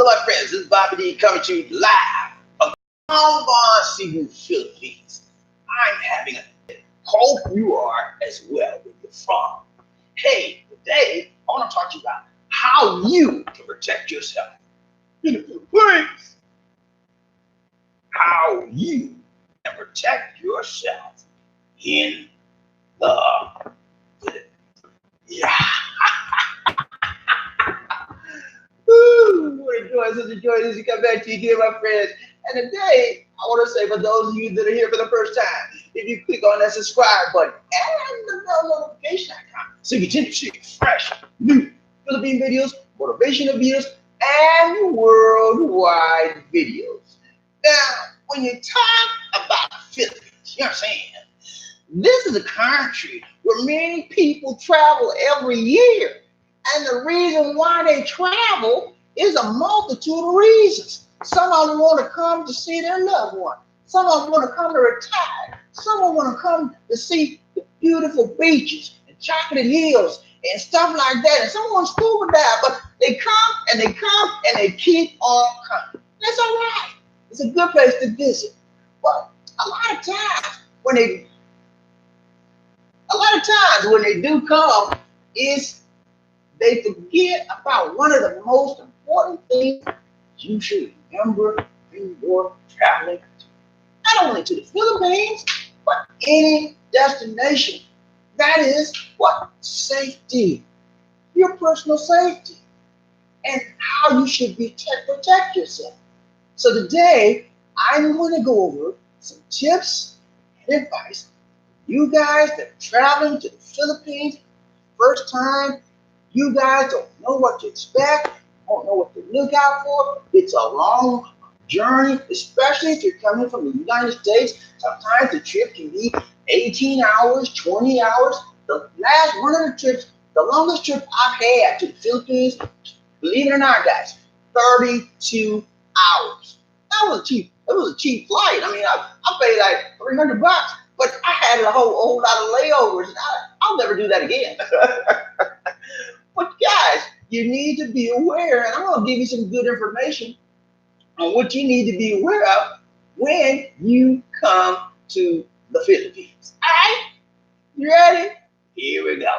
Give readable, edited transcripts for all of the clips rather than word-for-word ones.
Hello, my friends. This is Bobby D coming to you live from Cebu, Philippines. I'm having a hope you are as well where you're from. Hey, today I want to talk to you about how you can protect yourself in the Philippines. How you can protect yourself in the yeah. Woo! What a joy, such a joy as you come back to you again, my friends. And today, I want to say for those of you that are here for the first time, if you click on that subscribe button and the bell notification icon, so you continue to see fresh, new Philippine videos, motivational videos, and worldwide videos. Now, when you talk about Philippines, you know what I'm saying? This is a country where many people travel every year. And the reason why they travel is a multitude of reasons. Some of them want to come to see their loved one. Some of them want to come to retire. Some of them want to come to see the beautiful beaches and chocolate hills and stuff like that. And some want to scuba dive, but they come and they come and they keep on coming. That's all right. It's a good place to visit. But a lot of times when they do come is they forget about one of the most important things you should remember when you're traveling, not only to the Philippines, but any destination. That is what? Safety, your personal safety, and how you should protect yourself. So today, I'm going to go over some tips and advice. You guys that are traveling to the Philippines first time, you guys don't know what to expect, don't know what to look out for. It's a long journey, especially if you're coming from the United States. Sometimes the trip can be 18 hours, 20 hours. The longest trip I've had to the Philippines, believe it or not, guys, 32 hours. That was cheap. It was a cheap flight. I mean, I paid like $300, but I had a whole lot of layovers. I'll never do that again. But guys, you need to be aware, and I'm going to give you some good information on what you need to be aware of when you come to the Philippines. All right? You ready? Here we go.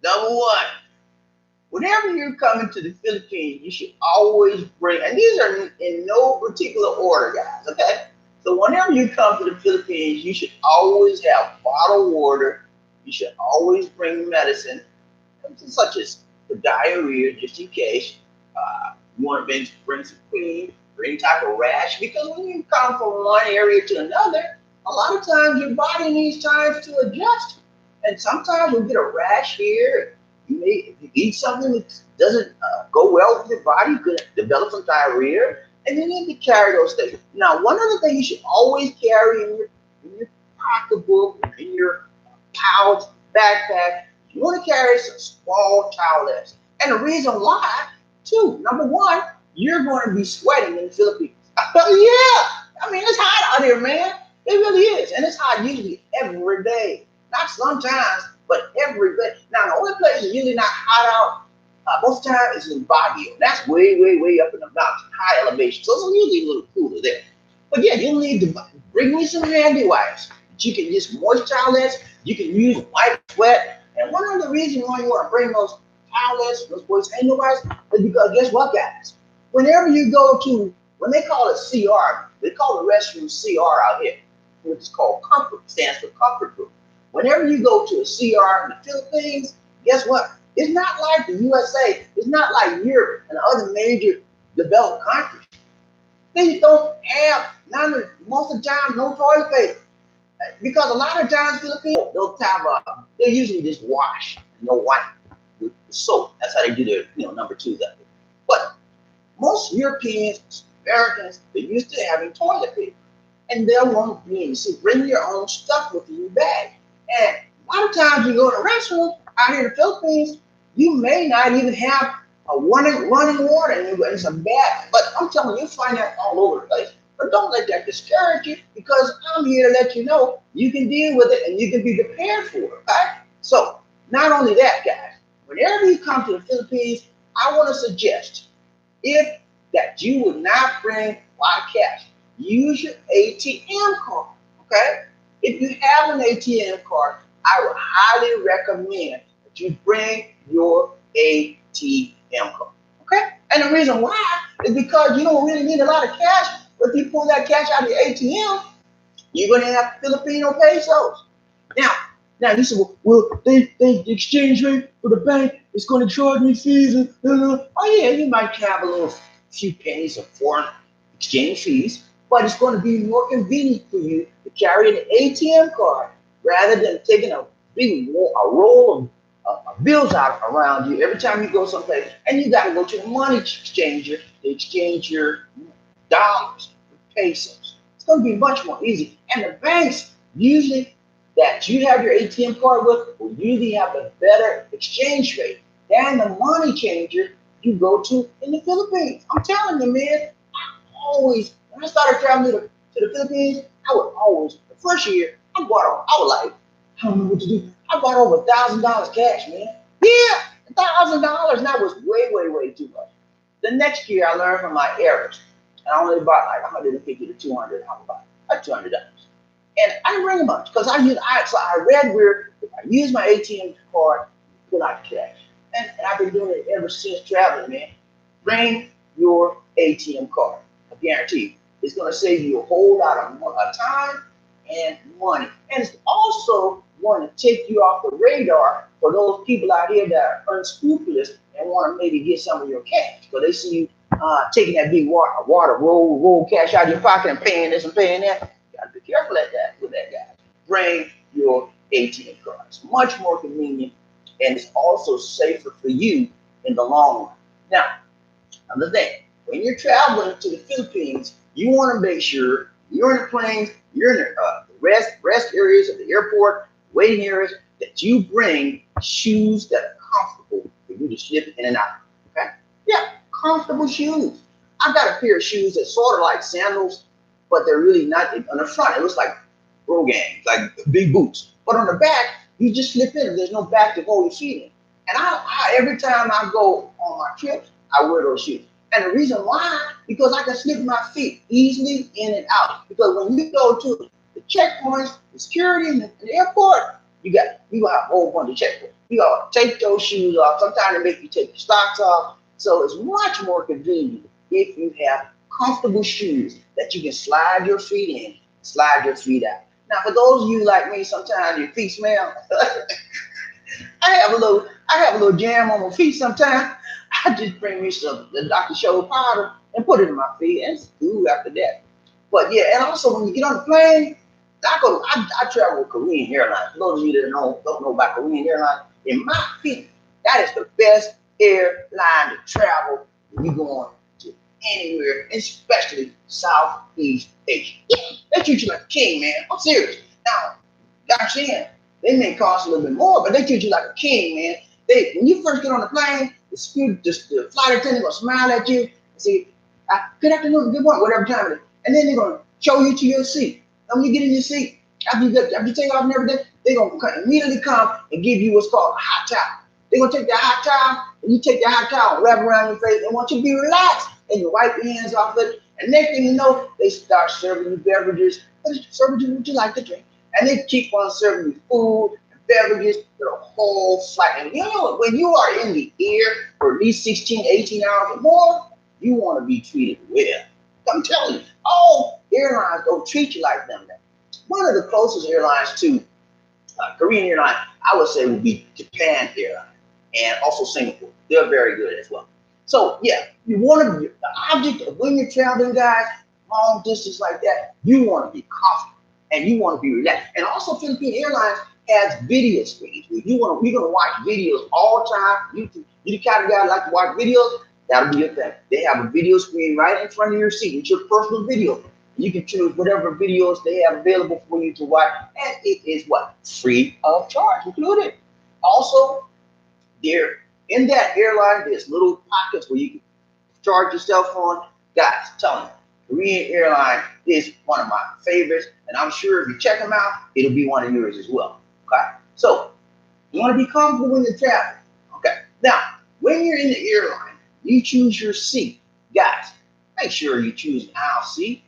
Number one, whenever you're coming to the Philippines, you should always bring, and these are in no particular order, guys, okay? So whenever you come to the Philippines, you should always have bottled water. You should always bring medicine, such as the diarrhea, just in case. You want to bring some cream or any type of rash, because when you come from one area to another, a lot of times your body needs time to adjust. And sometimes you'll get a rash here. If you eat something that doesn't go well with your body, you could develop some diarrhea, and you need to carry those things. Now, one other thing you should always carry in your pocketbook, in your pouch, backpack, you want to carry some small towelettes. And the reason why, too, number one, you're going to be sweating in the Philippines. Yeah, I mean, it's hot out here, man. It really is. And it's hot usually every day. Not sometimes, but every day. Now, the only place is usually not hot out most of the time is in Baguio. That's way, way, way up in the mountain, high elevation. So it's usually a little cooler there. But yeah, you'll need to bring me some handy wipes. You can use moist towelettes. You can use white sweat. And one of the reasons why you want to bring those towelettes, those moist handy wipes, is because guess what, guys? Whenever you go to, when they call it CR, they call the restroom CR out here, which is called comfort, stands for comfort room. Whenever you go to a CR in the Philippines, guess what? It's not like the USA. It's not like Europe and other major developed countries. They don't have, most of the time, no toilet paper. Because a lot of times Filipinos, they'll usually just wash and they'll wipe with soap. That's how they do their, number twos up there. But most Europeans, Americans, they're used to having toilet paper. And they'll want to bring your own stuff with you in your bag. And a lot of times you go to a restaurant out here in the Philippines, you may not even have a running water and some bad. But I'm telling you, you'll find that all over the place. But don't let that discourage you, because I'm here to let you know you can deal with it and you can be prepared for it, okay? So not only that, guys, whenever you come to the Philippines, I want to suggest, if that you would not bring white cash. Use your ATM card, okay? If you have an ATM card, I would highly recommend that you bring your ATM card, okay? And the reason why is because you don't really need a lot of cash. But if you pull that cash out of your ATM, you're going to have Filipino pesos. Now you say, well, the exchange rate for the bank is going to charge me fees. Oh yeah, you might have a little few pennies of foreign exchange fees, but it's going to be more convenient for you to carry an ATM card rather than taking a roll of bills out around you every time you go someplace, and you got to go to the money exchanger to exchange your dollars for pesos. It's going to be much more easy, and the banks usually that you have your ATM card with will usually have a better exchange rate than the money changer you go to in the Philippines. I'm telling you, man, when I started traveling to the Philippines, I would always, the first year, I was like, I don't know what to do. I bought over $1,000 cash, man. Yeah, $1,000, and that was way too much. The next year, I learned from my errors, and I only bought like 150 to 200. I bought like $200. And I didn't bring a bunch because I read where if I use my ATM card, pull out cash. And I've been doing it ever since traveling, man. Bring your ATM card. I guarantee you, it's going to save you a whole lot of time and money. And it's also going to take you off the radar for those people out here that are unscrupulous and want to maybe get some of your cash. Because they see you taking that big water roll cash out of your pocket and paying this and paying that. Be careful with that, guy. Bring your ATM card. It's much more convenient, and it's also safer for you in the long run. Now, another thing, when you're traveling to the Philippines, you want to make sure you're in the planes, you're in the rest areas of the airport, waiting areas, that you bring shoes that are comfortable for you to slip in and out. Okay? Yeah, comfortable shoes. I've got a pair of shoes that's sort of like sandals, but they're really not. On the front, it looks like Rogan, like big boots. But on the back, you just slip in. There's no back to hold your feet in. And I every time I go on my trips, I wear those shoes. And the reason why, because I can slip my feet easily in and out. Because when you go to the checkpoints, the security in the airport, you have a whole bunch of checkpoints. You got to take those shoes off. Sometimes they make you take your socks off. So it's much more convenient if you have comfortable shoes that you can slide your feet in, slide your feet out. Now, for those of you like me, sometimes your feet smell. I have a little jam on my feet sometimes. I just bring me the Dr. Show powder and put it in my feet, and it's cool after that. But yeah, and also when you get on the plane, I travel with Korean Airlines. For those of you that don't know about Korean Airlines, in my opinion, that is the best airline to travel when you're going to anywhere, especially Southeast Asia. Yeah, they treat you like a king, man. I'm serious. Now, I'm saying they may cost a little bit more, but they treat you like a king, man. When you first get on the plane, the flight attendant gonna smile at you and say, "Good afternoon, good morning," whatever time it is, and then they're gonna show you to your seat. And when you get in your seat, after you take off and everything, they're gonna immediately come and give you what's called a hot towel. They're gonna take that hot towel, and you take that hot towel and wrap around your face. They want you to be relaxed, and you wipe your hands off it. And next thing you know, they start serving you beverages. What would you like to drink? And they keep on serving you food and beverages for the whole flight. And you know, when you are in the air for at least 16, 18 hours or more, you want to be treated well. I'm telling you, all airlines don't treat you like them. One of the closest airlines to Korean airline, I would say, would be Japan Airlines and also Singapore. They're very good as well. So yeah, the object of when you're traveling, guys, long distance like that, you want to be comfortable and you want to be relaxed. And also, Philippine Airlines has video screens. You're gonna watch videos all the time. You the kind of guy that like to watch videos, that'll be your thing. They have a video screen right in front of your seat. It's your personal video. You can choose whatever videos they have available for you to watch, and it is free of charge included. Also, there in that airline, there's little pockets where you can charge your cell phone. Guys, tell me, Korean Airline is one of my favorites, and I'm sure if you check them out, it'll be one of yours as well. Okay, so you want to be comfortable when you're traveling. Okay, now when you're in the airline, you choose your seat, guys. make sure you choose an aisle seat.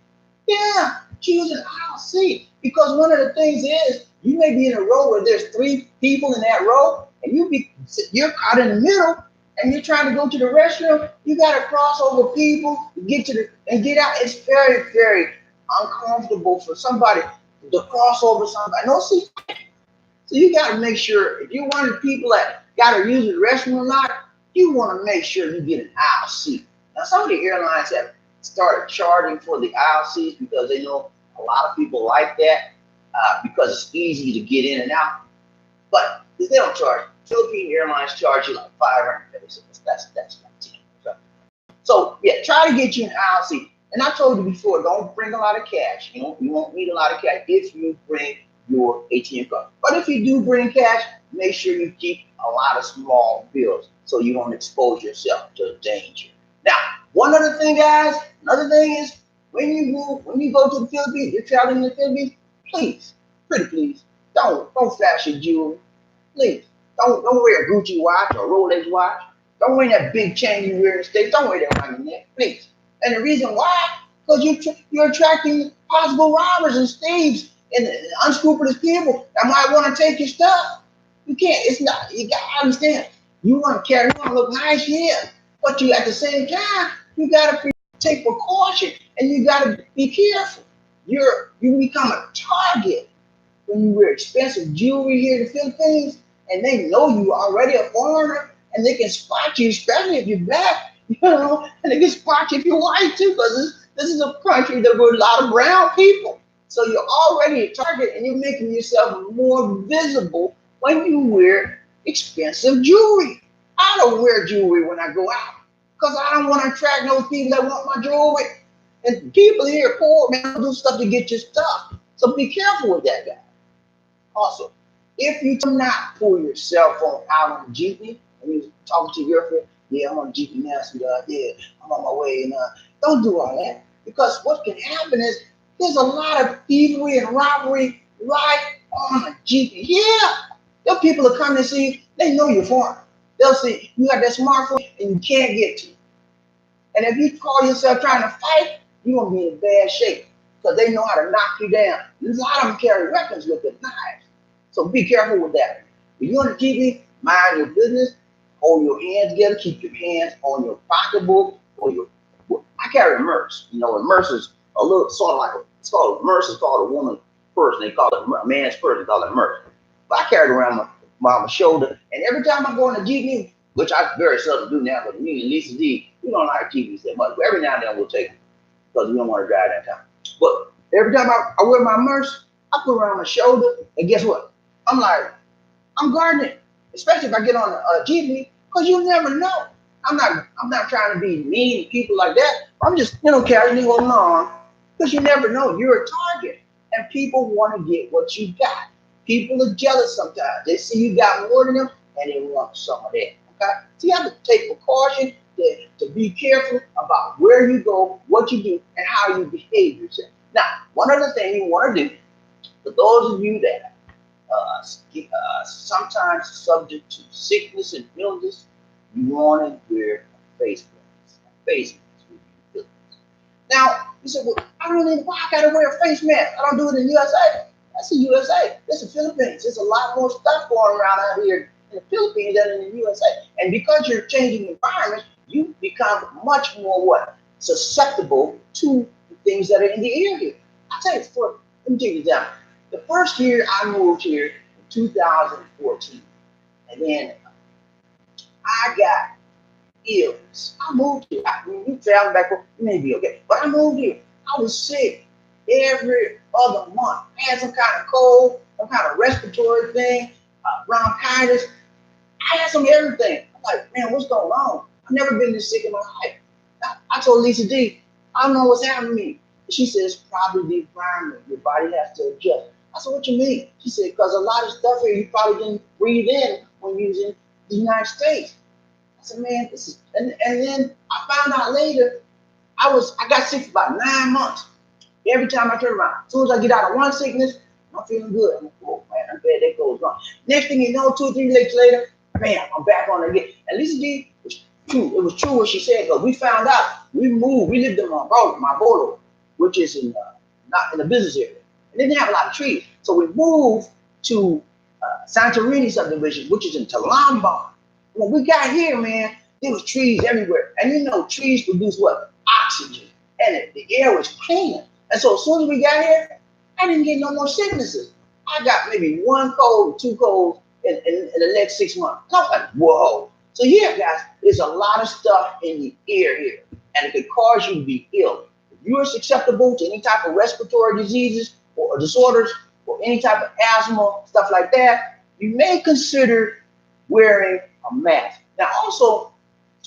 Yeah, choose an aisle seat. Because one of the things is you may be in a row where there's 3 people in that row, and you're caught in the middle, and you're trying to go to the restroom. You got to cross over people to get to the and get out. It's very, very uncomfortable for somebody to cross over somebody. No seat. So you got to make sure if you're one of the people that got to use the restroom a lot, you want to make sure you get an aisle seat. Now, some of the airlines have started charging for the aisle seats because they know a lot of people like that because it's easy to get in and out. But they don't charge. Philippine Airlines charge you like $500. That's not cheap. So yeah, try to get you an aisle seat. And I told you before, don't bring a lot of cash. You won't need a lot of cash if you bring your ATM card. But if you do bring cash, make sure you keep a lot of small bills so you don't expose yourself to danger. Now, one other thing, guys, another thing is when you go to the Philippines, you're traveling in the Philippines, please, pretty please, don't flash your jewelry. Please, don't wear a Gucci watch or Rolex watch. Don't wear that big chain you wear in the States. Don't wear that around your neck, please. And the reason why, because you're attracting possible robbers and thieves and unscrupulous people that might want to take your stuff. You can't. It's not. You got to understand. You want to look nice here, but you at the same time you got to take precaution and you got to be careful. You become a target when you wear expensive jewelry here in the Philippines, and they know you already a foreigner, and they can spot you, especially if you're black, and they can spot you if you're white too, because this is a country that with a lot of brown people. So you're already a target, and you're making yourself more visible when you wear expensive jewelry. I don't wear jewelry when I go out because I don't want to attract those people that want my jewelry. And people here poor, man, don't do stuff to get your stuff. So be careful with that, guy. Also, if you do not pull your cell phone out on the jeepney and you're talking to your friend, yeah, I'm on the jeepney now, sweetheart. Yeah, I'm on my way. And don't do all that, because what can happen is there's a lot of thievery and robbery right on the jeepney. Yeah, the people that come and see you, they know you're foreign. They'll see you got that smartphone and you can't get to it. And if you call yourself trying to fight, you're going to be in bad shape because they know how to knock you down. A lot of them carry weapons with them, knives. So be careful with that. If you're on the TV, mind your business, hold your hands together, keep your hands on your pocketbook or your. I carry a merce. A merce is a little sort of like it's called a merce is called a woman's purse. They call it a man's purse. They call it a merce. But I carry it around my shoulder, and every time I go on the jeepney, which I very seldom do now, because me and Lisa D, we don't like jeepneys that much. But every now and then we'll take it because we don't want to drive that time. But every time I wear my merce, I put it around my shoulder, and guess what? I'm like, I'm guarding it, especially if I get on a jeepney, because you never know. I'm not trying to be mean to people like that. I'm just, carrying it along, because you never know. You're a target, and people want to get what you got. People are jealous sometimes. They see you got more than them, and they want some of that. Okay, so you have to take precaution to be careful about where you go, what you do, and how you behave yourself. Now, one other thing you want to do, for those of you that sometimes subject to sickness and illness, you want to wear a face mask. Face mask. Now, you said, well, I don't know why I got to wear a face mask. I don't do it in the USA. That's the USA. That's the Philippines. There's a lot more stuff going around out here in the Philippines than in the USA. And because you're changing environments, you become much more susceptible to the things that are in the air here. I'll tell you, let me take you down. The first year I moved here in 2014, and then I got illness. I moved here. You travel back, you may be okay, but I moved here. I was sick every other month. I had some kind of cold, some kind of respiratory thing, bronchitis. I had some everything. I'm like, man, what's going on? I've never been this sick in my life. I told Lisa D, I don't know what's happening to me. She said, it's probably the environment. Your body has to adjust. I said, what you mean? She said, because a lot of stuff here you probably didn't breathe in when you was in the United States. I said, man, this is, and then I found out later, I got sick for about 9 months. Every time I turn around, as soon as I get out of one sickness, I'm feeling good. I'm like, oh man, I'm glad that goes on. Next thing you know, 2 or 3 weeks later, bam, I'm back on it again. And Lisa D was true. It was true what she said, because we found out, we moved, we lived in Marbolo, which is in not in the business area. And they didn't have a lot of trees. So we moved to Santorini subdivision, which is in Talamba. When we got here, man, there was trees everywhere. And you know, trees produce what? Oxygen. And the air was cleaner. And so as soon as we got here, I didn't get no more sicknesses. I got maybe one cold, two colds in the next 6 months. And I was like, whoa. So yeah, guys, there's a lot of stuff in the air here, and it could cause you to be ill. If you are susceptible to any type of respiratory diseases or disorders or any type of asthma, stuff like that, you may consider wearing a mask. Now also,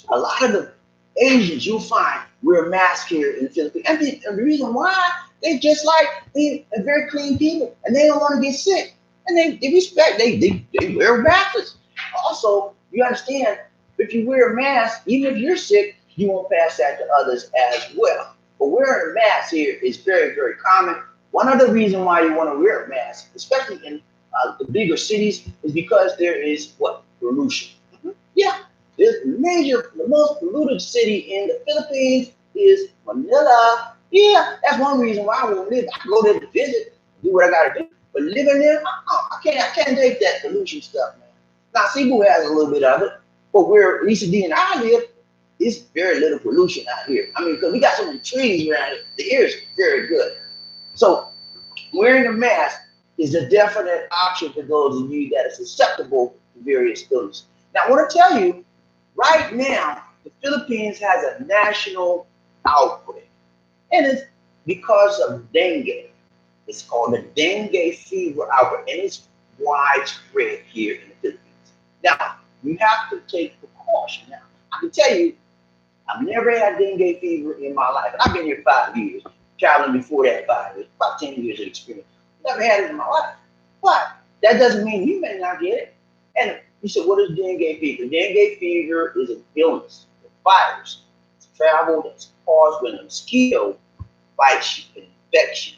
a lot of the Asians you'll find wear masks here in the Philippines. And the reason why, they just like, they're very clean people, and they don't want to get sick. And they respect, they wear masks. Also, you understand, if you wear a mask, even if you're sick, you won't pass that to others as well. But wearing a mask here is very, very common. One other reason why you want to wear a mask, especially in the bigger cities, is because there is what? Pollution. Yeah, the most polluted city in the Philippines is Manila. Yeah, that's one reason why I won't live. I can go there to visit, do what I gotta do. But living there, I can't take that pollution stuff, man. Now Cebu has a little bit of it, but where Lisa D and I live, it's very little pollution out here. I mean, because we got so many trees around here, the air is very good. So wearing a mask is a definite option for those of you that are susceptible to various illnesses. Now I want to tell you, right now, the Philippines has a national outbreak, and it's because of dengue. It's called the dengue fever outbreak, and it's widespread here in the Philippines. Now, you have to take precaution. Now, I can tell you, I've never had dengue fever in my life. And I've been here 5 years, traveling before that 5 years, about 10 years of experience. Never had it in my life. But that doesn't mean you may not get it. And you said, what is dengue fever? Dengue fever is an illness, a virus. It's travel that's caused when a mosquito bites you and infects you.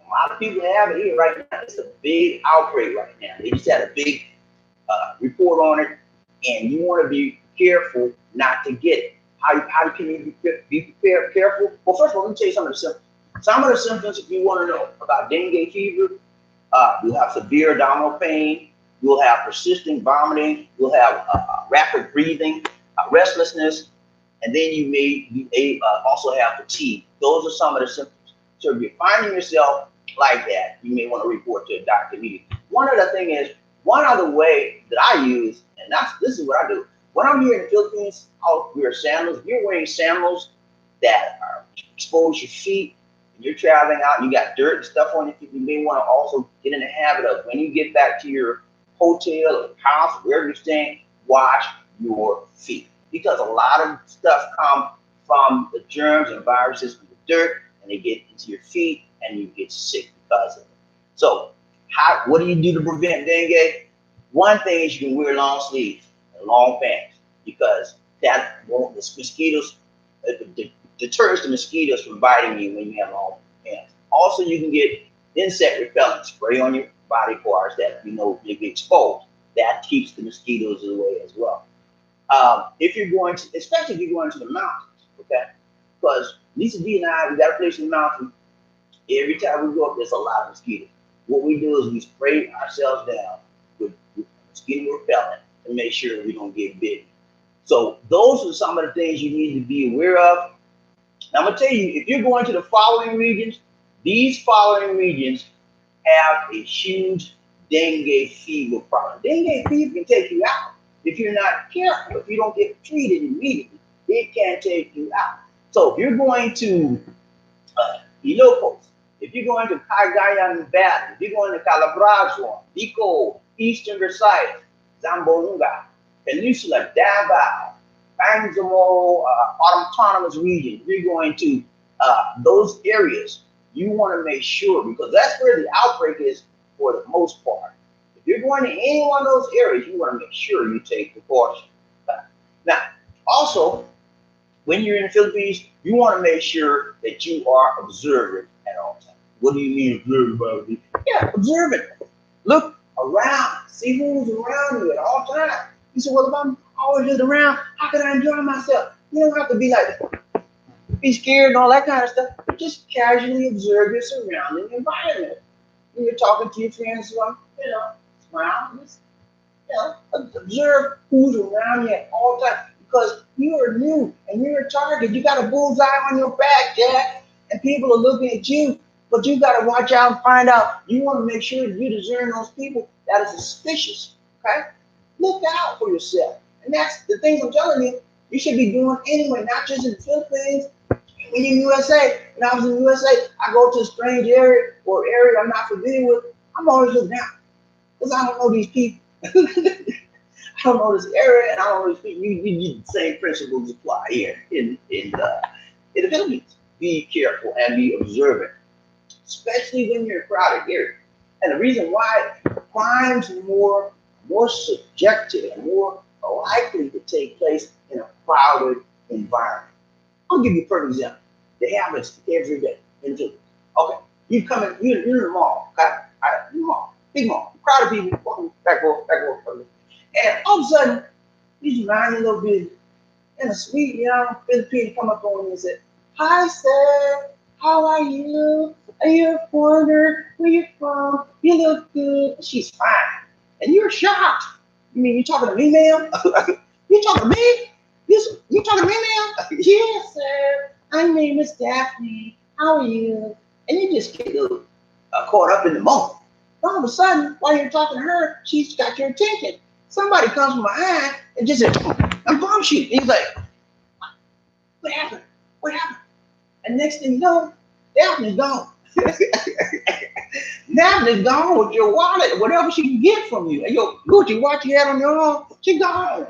A lot of people have it here right now. It's a big outbreak right now. They just had a big report on it, and you want to be careful not to get it. How can you be prepared, careful? Well, first of all, let me tell you some of the symptoms. Some of the symptoms, if you want to know about dengue fever, you'll have severe abdominal pain, you'll have persistent vomiting, you'll have rapid breathing, restlessness, and then you may also have fatigue. Those are some of the symptoms. So if you're finding yourself like that, you may want to report to a doctor immediately. One other thing is, one other way that I use, and this is what I do. When I'm here in the Philippines, I'll wear sandals. If you're wearing sandals that are expose your feet, and you're traveling out, and you got dirt and stuff on your feet, you may want to also get in the habit of, when you get back to your hotel or house, wherever you're staying, wash your feet. Because a lot of stuff comes from the germs and viruses from the dirt, and they get into your feet, and you get sick because of it. So, what do you do to prevent dengue? One thing is you can wear long sleeves and long pants, because that won't, the mosquitoes, deters the mosquitoes from biting you when you have long pants. Also, you can get insect repellent, spray on your body parts that you know you get exposed. That keeps the mosquitoes away as well. If you're going to, especially if you're going to the mountains, okay? Because Lisa D and I, we got a place in the mountain. Every time we go up, there's a lot of mosquitoes. What we do is we spray ourselves down with mosquito repellent to make sure we don't get bitten. So those are some of the things you need to be aware of. Now I'm gonna tell you, if you're going to the following regions, these following regions have a huge dengue fever problem. Dengue fever can take you out if you're not careful. If you don't get treated immediately, it can take you out. So if you're going to Ilocos, if you're going to Cagayan de Valley, if you're going to Calabarzon, Bicol, Eastern Visayas, Zamboanga, Peninsula, Davao, Bangsamoro, Autonomous Region, if you're going to those areas, you want to make sure, because that's where the outbreak is for the most part. If you're going to any one of those areas, you want to make sure you take precautions. Now, also, when you're in the Philippines, you want to make sure that you are observant at all times. What do you mean observant, Bobby? Yeah, observant. Look around. See who's around you at all times. You say, well, if I'm always look around. How can I enjoy myself? You don't have to be like, be scared and all that kind of stuff. Just casually observe your surrounding environment. When you're talking to your friends, smile, just, observe who's around you at all times. Because you are new and you're a target. You got a bullseye on your back, Jack, and people are looking at you. But you got to watch out and find out. You want to make sure you discern those people that are suspicious. Okay? Look out for yourself. And that's the things I'm telling you, you should be doing anyway, not just in the Philippines. When you're in USA, when I was in USA, I go to a strange area or area I'm not familiar with, I'm always looking out. Because I don't know these people. I don't know this area, and I don't know these people. You the same principles apply here in the Philippines. Be careful and be observant, especially when you're in a crowded area. And the reason why crimes are more subjective and more likely to take place in a crowded environment. I'll give you a perfect example. It happens every day in the Philippines. Okay, you come in, you're in the mall, okay? All right, in the mall, big mall, crowd of people, walking back and forth. And all of a sudden, you mind your little business. And a sweet young Filipino come up on you and say, "Hi, sir. How are you? Are you a foreigner? Where you from? You look good." She's fine. And you're shocked. You mean you talking to me, ma'am? You talking to me? You talking to me, ma'am? Yes, sir. My name is Daphne. How are you? And you just get a little caught up in the moment. All of a sudden, while you're talking to her, she's got your attention. Somebody comes from behind and just says, "I'm bummed you." And he's like, "What happened? What happened?" And next thing you know, Daphne's gone. Daphne's gone with your wallet, whatever she can get from you. And your Gucci watch you had on your arm, she gone.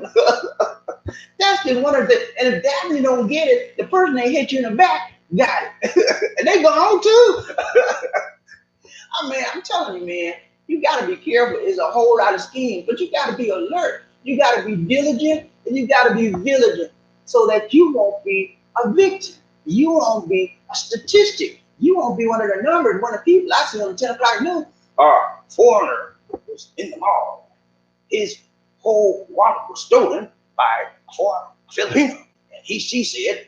That's just one of the, and if Daphne don't get it, the person that hit you in the back got it. And they gone too. I mean, I'm telling you, man, you got to be careful. There's a whole lot of schemes, but you got to be alert. You got to be diligent, and you got to be vigilant so that you won't be a victim. You won't be a statistic. You won't be one of the numbers. One of the people I see on the 10 o'clock news, foreigner was in the mall. His whole wallet was stolen by a Filipino. And he said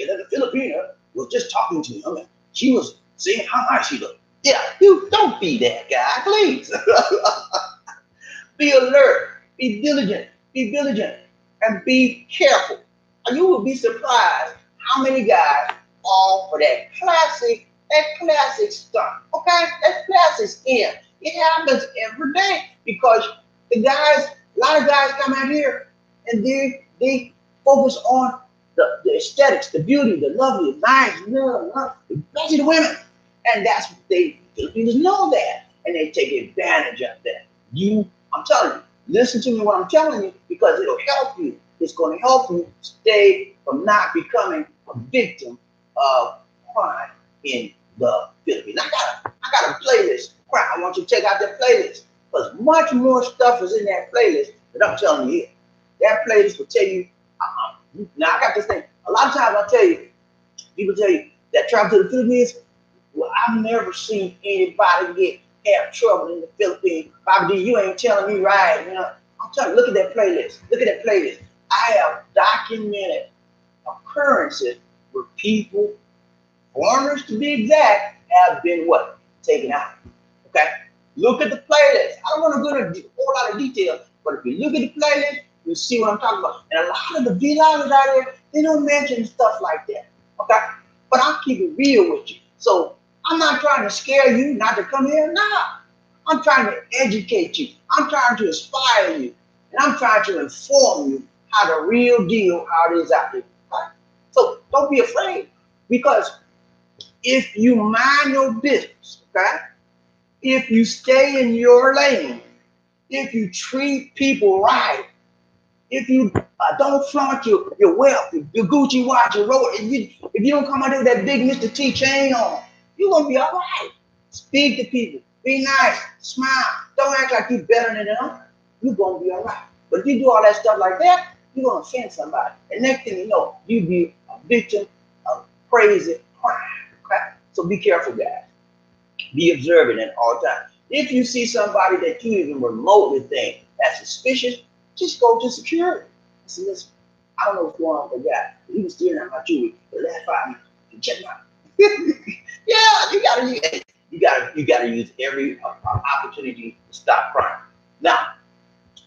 that the Filipino was just talking to him, and she was saying how nice he looked. Yeah, you don't be that guy, please. Be alert, be diligent, be vigilant, and be careful. And you will be surprised how many guys fall for that classic stunt. Okay, that classic scam. It happens every day because a lot of guys come out here and they focus on the aesthetics, the beauty, the lovely, nice, especially the women. And that's what Filipinos know that, and they take advantage of that. I'm telling you, listen to me what I'm telling you because it'll help you. It's going to help you stay from not becoming a victim of crime in the Philippines. I got a playlist. I want you to check out that playlist because much more stuff is in that playlist that I'm telling you here. That playlist will tell you. Now I got this thing. A lot of times people tell you that travel to the Philippines. Well, I've never seen anybody have trouble in the Philippines. Bobby D, you ain't telling me right. I'm telling you, look at that playlist. Look at that playlist. I have documented occurrences where people, foreigners to be exact, have been what? Taken out. Okay? Look at the playlist. I don't want to go into a whole lot of detail, but if you look at the playlist, you see what I'm talking about. And a lot of the vloggers out there, they don't mention stuff like that. Okay? But I'll keep it real with you. So I'm not trying to scare you not to come here. Nah. I'm trying to educate you. I'm trying to inspire you. And I'm trying to inform you how the real deal, how it is out there. Right? So don't be afraid. Because if you mind your business, okay? If you stay in your lane, if you treat people right, if you don't flaunt your wealth, your Gucci watch, your road, if you don't come out there with that big Mr. T chain on, you're going to be all right. Speak to people. Be nice. Smile. Don't act like you're better than them. You're going to be all right. But if you do all that stuff like that, you're going to offend somebody. And next thing you know, you be a victim of crazy crime. Okay? So be careful, guys. Be observant at all times. If you see somebody that you even remotely think that's suspicious, just go to security. I said, listen, I don't know what's going on with the guy. He was staring at my jewelry the last 5 minutes. Check him out. Yeah, you gotta use every opportunity to stop crime. Now,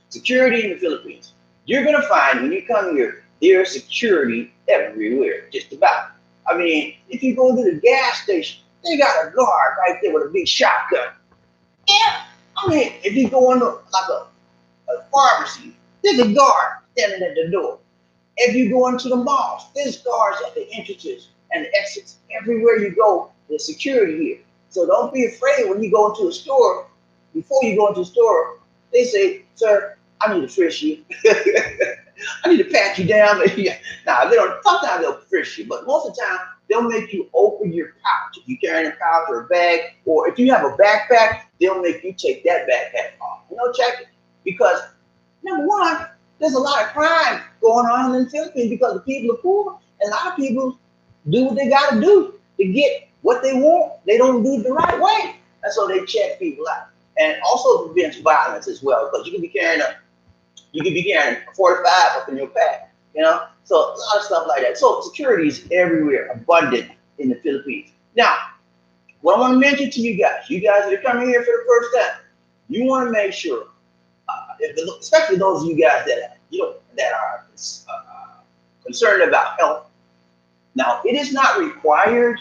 security in the Philippines. You're gonna find when you come here, there's security everywhere, just about. I mean, if you go to the gas station, they got a guard right there with a big shotgun. Yeah. I mean, if you go into like a pharmacy, there's a guard standing at the door. If you go into the malls, there's guards at the entrances and the exits. Everywhere you go, there's security here. So don't be afraid when you go into a store. Before you go into the store, they say, "Sir, I need to frisk you. I need to pat you down." Now, they don't. Sometimes they'll frisk you, but most of the time they'll make you open your pouch. If you're carrying a pouch or a bag, or if you have a backpack, they'll make you take that backpack off. Check it, because number one, there's a lot of crime going on in the Philippines because the people are poor, and a lot of people do what they got to do to get what they want. They don't do it the right way, and so they check people out. And also prevents violence as well, because you can be carrying a 45 up in your pack, So a lot of stuff like that. So security is everywhere, abundant in the Philippines. Now, what I want to mention to you guys that are coming here for the first time, you want to make sure, especially those of you guys that are concerned about health. Now, it is not required,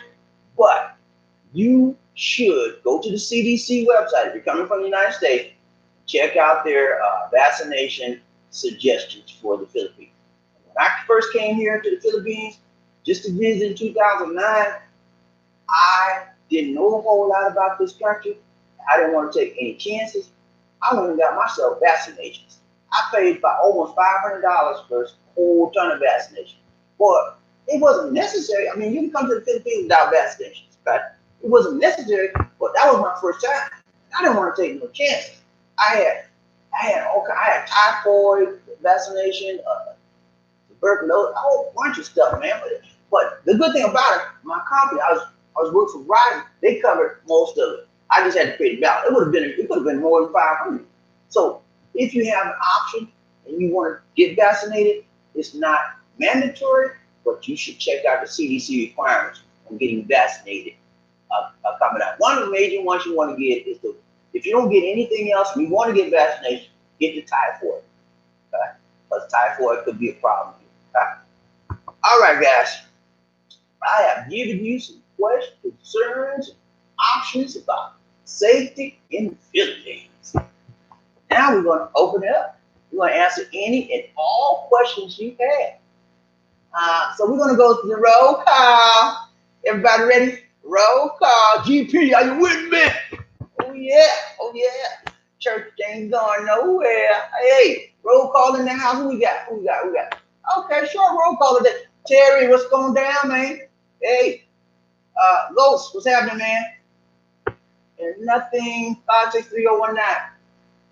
but you should go to the CDC website. If you're coming from the United States, check out their vaccination suggestions for the Philippines. When I first came here to the Philippines, just to visit in 2009, I didn't know a whole lot about this country. I didn't want to take any chances. I went and got myself vaccinations. I paid by almost $500 for a whole ton of vaccinations. But it wasn't necessary. I mean, you can come to the Philippines without vaccinations, but it wasn't necessary. But that was my first time. I didn't want to take no chances. I had typhoid vaccination, tuberculosis, a whole bunch of stuff, man. But the good thing about it, my company, I was working for Verizon, they covered most of it. I just had to pay the balance. It could have been more than 500. So if you have an option and you want to get vaccinated, it's not mandatory, but you should check out the CDC requirements on getting vaccinated coming out. One of the major ones you want to get is if you don't get anything else and you want to get vaccination, get the typhoid. Okay? Because typhoid could be a problem. Okay? All right, guys. I have given you some questions, concerns, and options about safety in the Philippines. Now we're going to open it up. We're going to answer any and all questions you have. So we're going to go to the roll call. Everybody ready? Roll call. GP, are you with me? Oh yeah. Church ain't going nowhere. Hey, roll call in the house. Who we got? Okay, sure, roll call today. Terry, what's going down, man? Hey, Ghost, what's happening, man? And nothing, 563-019.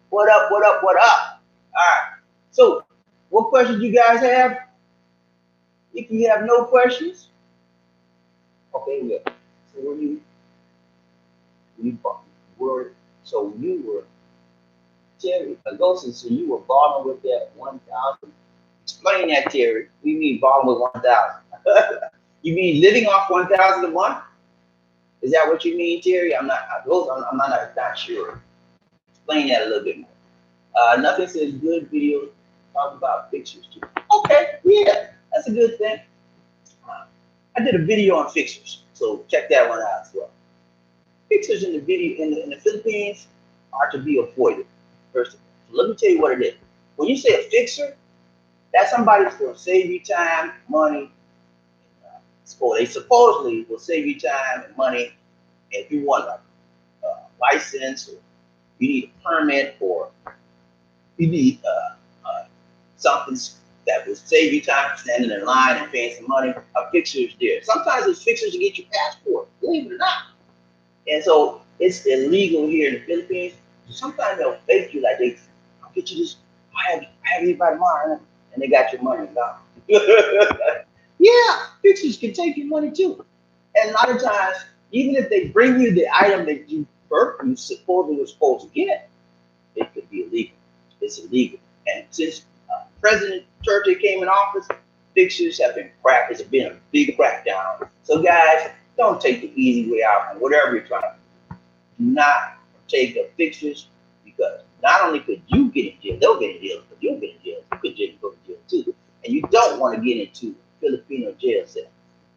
What up? All right. So, what questions you guys have? If you have no questions, okay, good. So you were Terry, Ghost, so you were balling with that 1,000. Explain that, Terry. What do you mean balling with 1,000? You mean living off 1,000 a month? Is that what you mean, Terry? I'm not sure. Explain that a little bit more. Nothing says good video. Talk about pictures too. Okay, yeah, that's a good thing. I did a video on fixers, so check that one out as well. Fixers in the Philippines are to be avoided. First of all, so let me tell you what it is. When you say a fixer, that's somebody that's going to save you time, money. So they supposedly will save you time and money. If you want a license, or you need a permit, or you need something that will save you time standing in line and paying some money, a fixer is there. Sometimes it's fixers to get your passport, believe it or not. And so it's illegal here in the Philippines. Sometimes they'll fake you like I'll get you this, I have you by tomorrow, and they got your money gone. Yeah, fixers can take your money too. And a lot of times, even if they bring you the item that you supposedly were supposed to get, it could be illegal. It's illegal. And since President Duterte came in office, fixtures have been cracked. It's been a big crackdown. So guys, don't take the easy way out on whatever you're trying to do. Do not take the fixtures, because not only could you get in jail, they'll get in jail, because you'll get in jail. You could go to jail too. And you don't want to get into Filipino jail cell.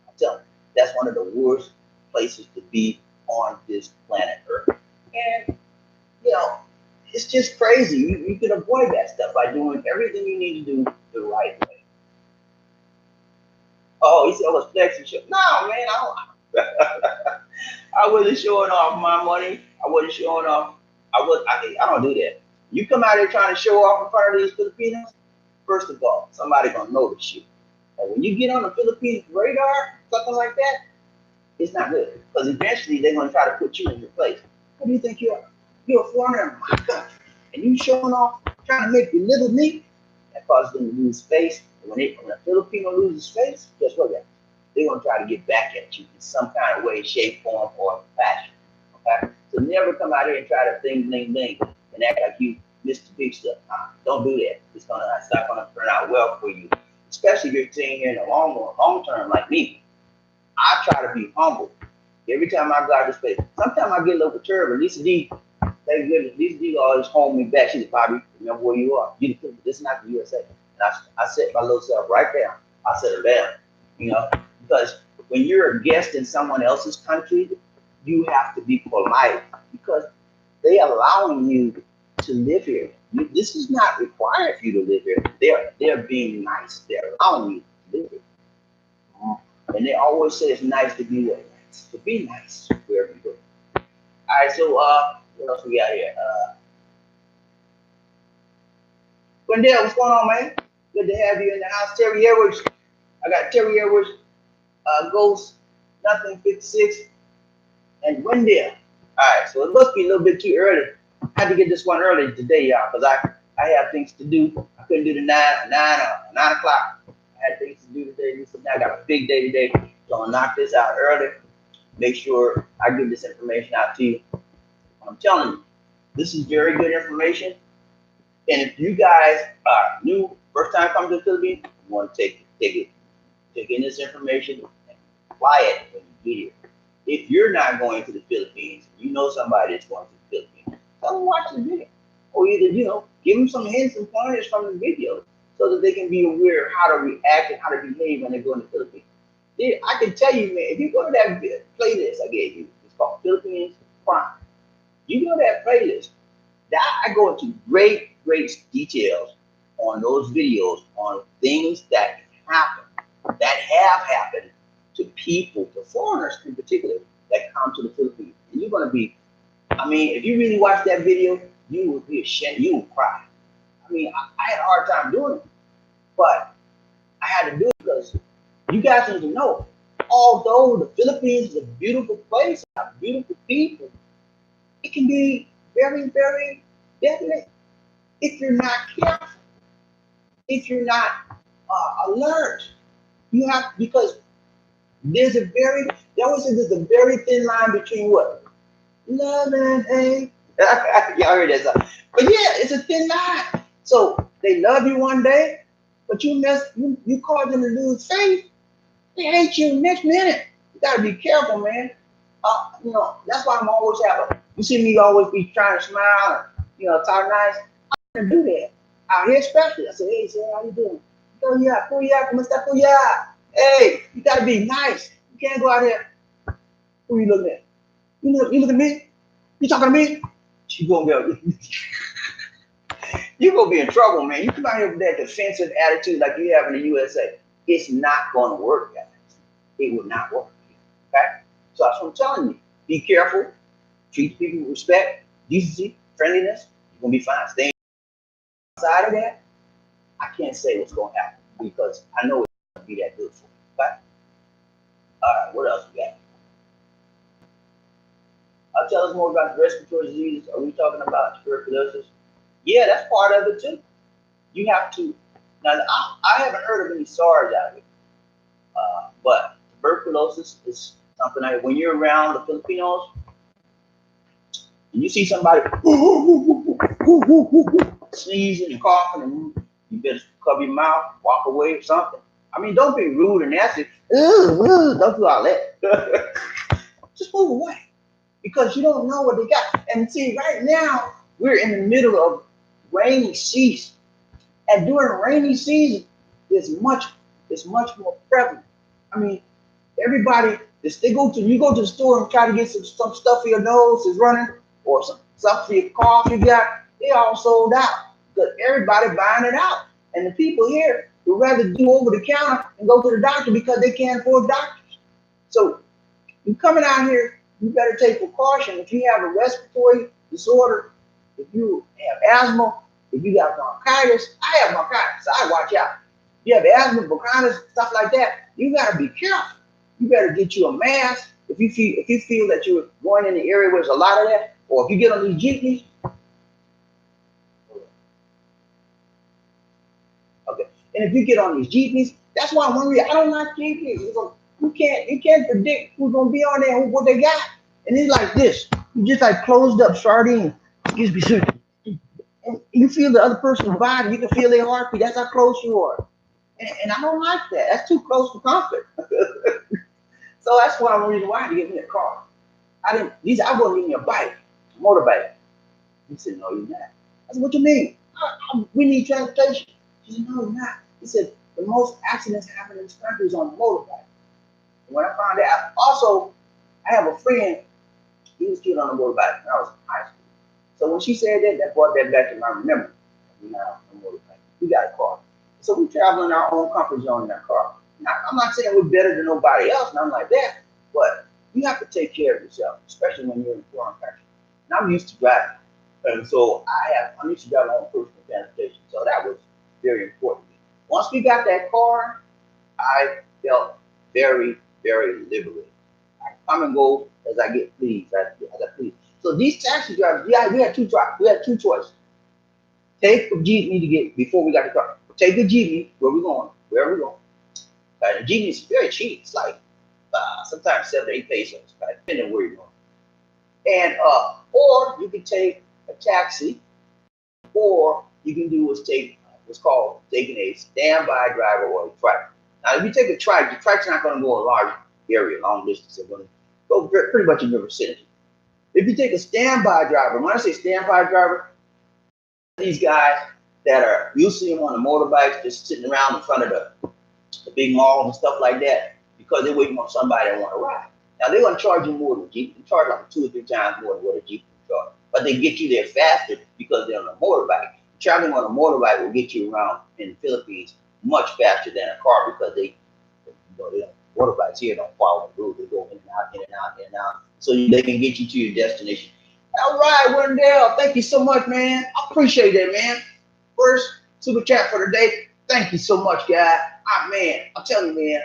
I'm telling you, that's one of the worst places to be on this planet Earth. And, you know, it's just crazy. You can avoid that stuff by doing everything you need to do the right way. Oh, he said I was flexing shit. No, man, I wasn't showing off my money. I wasn't showing off. I don't do that. You come out here trying to show off in front of these Filipinos, first of all, somebody gonna notice you. And when you get on the Philippines radar, something like that, it's not good. Because eventually they're gonna try to put you in your place. What do you think you are? You're a foreigner in my country, and you showing off, trying to make belittle me. That causes them to lose face. And when a Filipino loses face, guess what? They're gonna try to get back at you in some kind of way, shape, form, or fashion. Okay? So never come out here and try to bling, and act like you missed the big stuff. Don't do that. It's not gonna turn out well for you. Especially if you're staying here in the long term like me. I try to be humble. Every time I go out this place, sometimes I get a little perturbed. At least Lisa D always hold me back. She said, Bobby, remember where you are. This is not the USA. And I set my little self right down. I set her down. You know, because when you're a guest in someone else's country, you have to be polite, because they allowing you to live here. This is not required for you to live here. They're being nice. They're allowing you to live here. And they always say it's nice to be nice. To be nice wherever you go. All right, so what else we got here? Wendell, what's going on, man? Good to have you in the house. Terry Edwards. I got Terry Edwards, Ghost, Nothing 56, and Wendell. All right, so it must be a little bit too early. I had to get this one early today, y'all, because I have things to do. I couldn't do the 9 o'clock. I had things to do today. So now I got a big day today. So I'll knock this out early. Make sure I give this information out to you. I'm telling you, this is very good information. And if you guys are new, first time coming to the Philippines, you want to take in this information and apply it when you get here. If you're not going to the Philippines, you know somebody that's going to the Philippines, tell them to watch the video. Or either, give them some hints and pointers from the video so that they can be aware of how to react and how to behave when they go in the Philippines. Yeah, I can tell you, man, if you go to that playlist I gave you, it's called Philippines Crime. You go to that playlist, I go into great details on those videos on things that happen, that have happened to people, to foreigners in particular, that come to the Philippines. And you're going to be, if you really watch that video, you will be ashamed, you will cry. I had a hard time doing it, but I had to do it because you guys need to know, although the Philippines is a beautiful place, beautiful people, it can be very, very deadly if you're not careful, if you're not alert. You have, because there's a very thin line between what? Love and hate. Y'all heard that song. But yeah, it's a thin line. So they love you one day, but you cause them to lose faith. They hate you next minute. You gotta be careful, man. That's why I'm always you see me always be trying to smile and, talk nice. I don't do that. Out here especially. I say, hey, sir, how you doing? Kuya, kumusta kuya? Hey, you gotta be nice. You can't go out here. Who you looking at? You look at me? You talking to me? You're gonna be in trouble, man. You come out here with that defensive attitude like you have in the USA. It's not gonna work, guys. It will not work. Okay? So that's what I'm telling you. Be careful. Treat people with respect, decency, friendliness. You're gonna be fine. Stay outside of that. I can't say what's gonna happen because I know it's gonna be that good for you. Okay? All right, what else we got? Tell us more about the respiratory diseases. Are we talking about tuberculosis? Yeah, that's part of it too. You have to. Now, I haven't heard of any SARS out of it, but tuberculosis is something that when you're around the Filipinos and you see somebody sneezing and coughing, and You better cover your mouth, walk away or something. I mean, don't be rude and nasty. Don't do all that. Just move away because you don't know what they got. And see, right now we're in the middle of rainy season, and during rainy season, it's much more prevalent. I mean, everybody, they go to you go to the store and try to get some stuff for your nose is running, or some stuff for your cough you got. They all sold out because everybody buying it out, and the people here would rather do over the counter and go to the doctor because they can't afford doctors. So you coming out here, you better take precaution. If you have a respiratory disorder, if you have asthma, if you got bronchitis, I have bronchitis, so I watch out. If you have asthma, bronchitis, stuff like that, you gotta be careful. You better get you a mask. If you feel that you're going in the area where there's a lot of that, or if you get on these jeepneys, okay. And if you get on these jeepneys, that's why one reason I don't like jeepneys. You can't predict who's gonna be on there, what they got. And it's like this. You just like closed up sardine. Excuse me, sir. And you feel the other person's body. You can feel their heartbeat. That's how close you are. And I don't like that. That's too close for comfort. So that's one reason why I had to get me a car. I wasn't getting a bike, a motorbike. He said, no, you're not. I said, what you mean? We need transportation. He said, no, you're not. He said, the most accidents happen in this country is on the motorbike. And when I found out, also, I have a friend, he was killed on a motorbike when I was in high school. So when she said that, that brought that back to my memory. Now, on a motorbike. We got a car. So we travel in our own comfort zone in that car. Now, I'm not saying we're better than nobody else, nothing like that, but you have to take care of yourself, especially when you're in a foreign country. And I'm used to driving. And so I'm used to driving on personal transportation. So that was very important. Once we got that car, I felt very, very liberated. I come and go as I get pleased. As I please. So these taxi drivers, yeah, we had two choices. Take a jeepney to get before we got the car. Take a jeepney where we going, wherever we're going. The jeepney is very cheap. It's like sometimes 7 or 8 pesos, right? Depending on where you're going. And or you can take a taxi, or you can do what's called taking a standby driver or a trike. Now, if you take a trike, the trike's not going to go a large area, long distance. It's going to go pretty much in your vicinity. If you take a standby driver, when I say standby driver, these guys that are usually on the motorbikes, just sitting around in front of the big malls and stuff like that, because they're waiting on somebody that want to ride. Now they're going to charge you more than a Jeep. They charge like 2 or 3 times more than what a Jeep can charge. But they get you there faster because they're on a motorbike. Traveling on a motorbike will get you around in the Philippines much faster than a car because motorbikes here don't follow the rules. They go in and out, in and out, in and out. So they can get you to your destination. All right, Wendell, thank you so much, man. I appreciate that, man. First super chat for the day. Thank you so much, guys. Man, I'm telling you, man,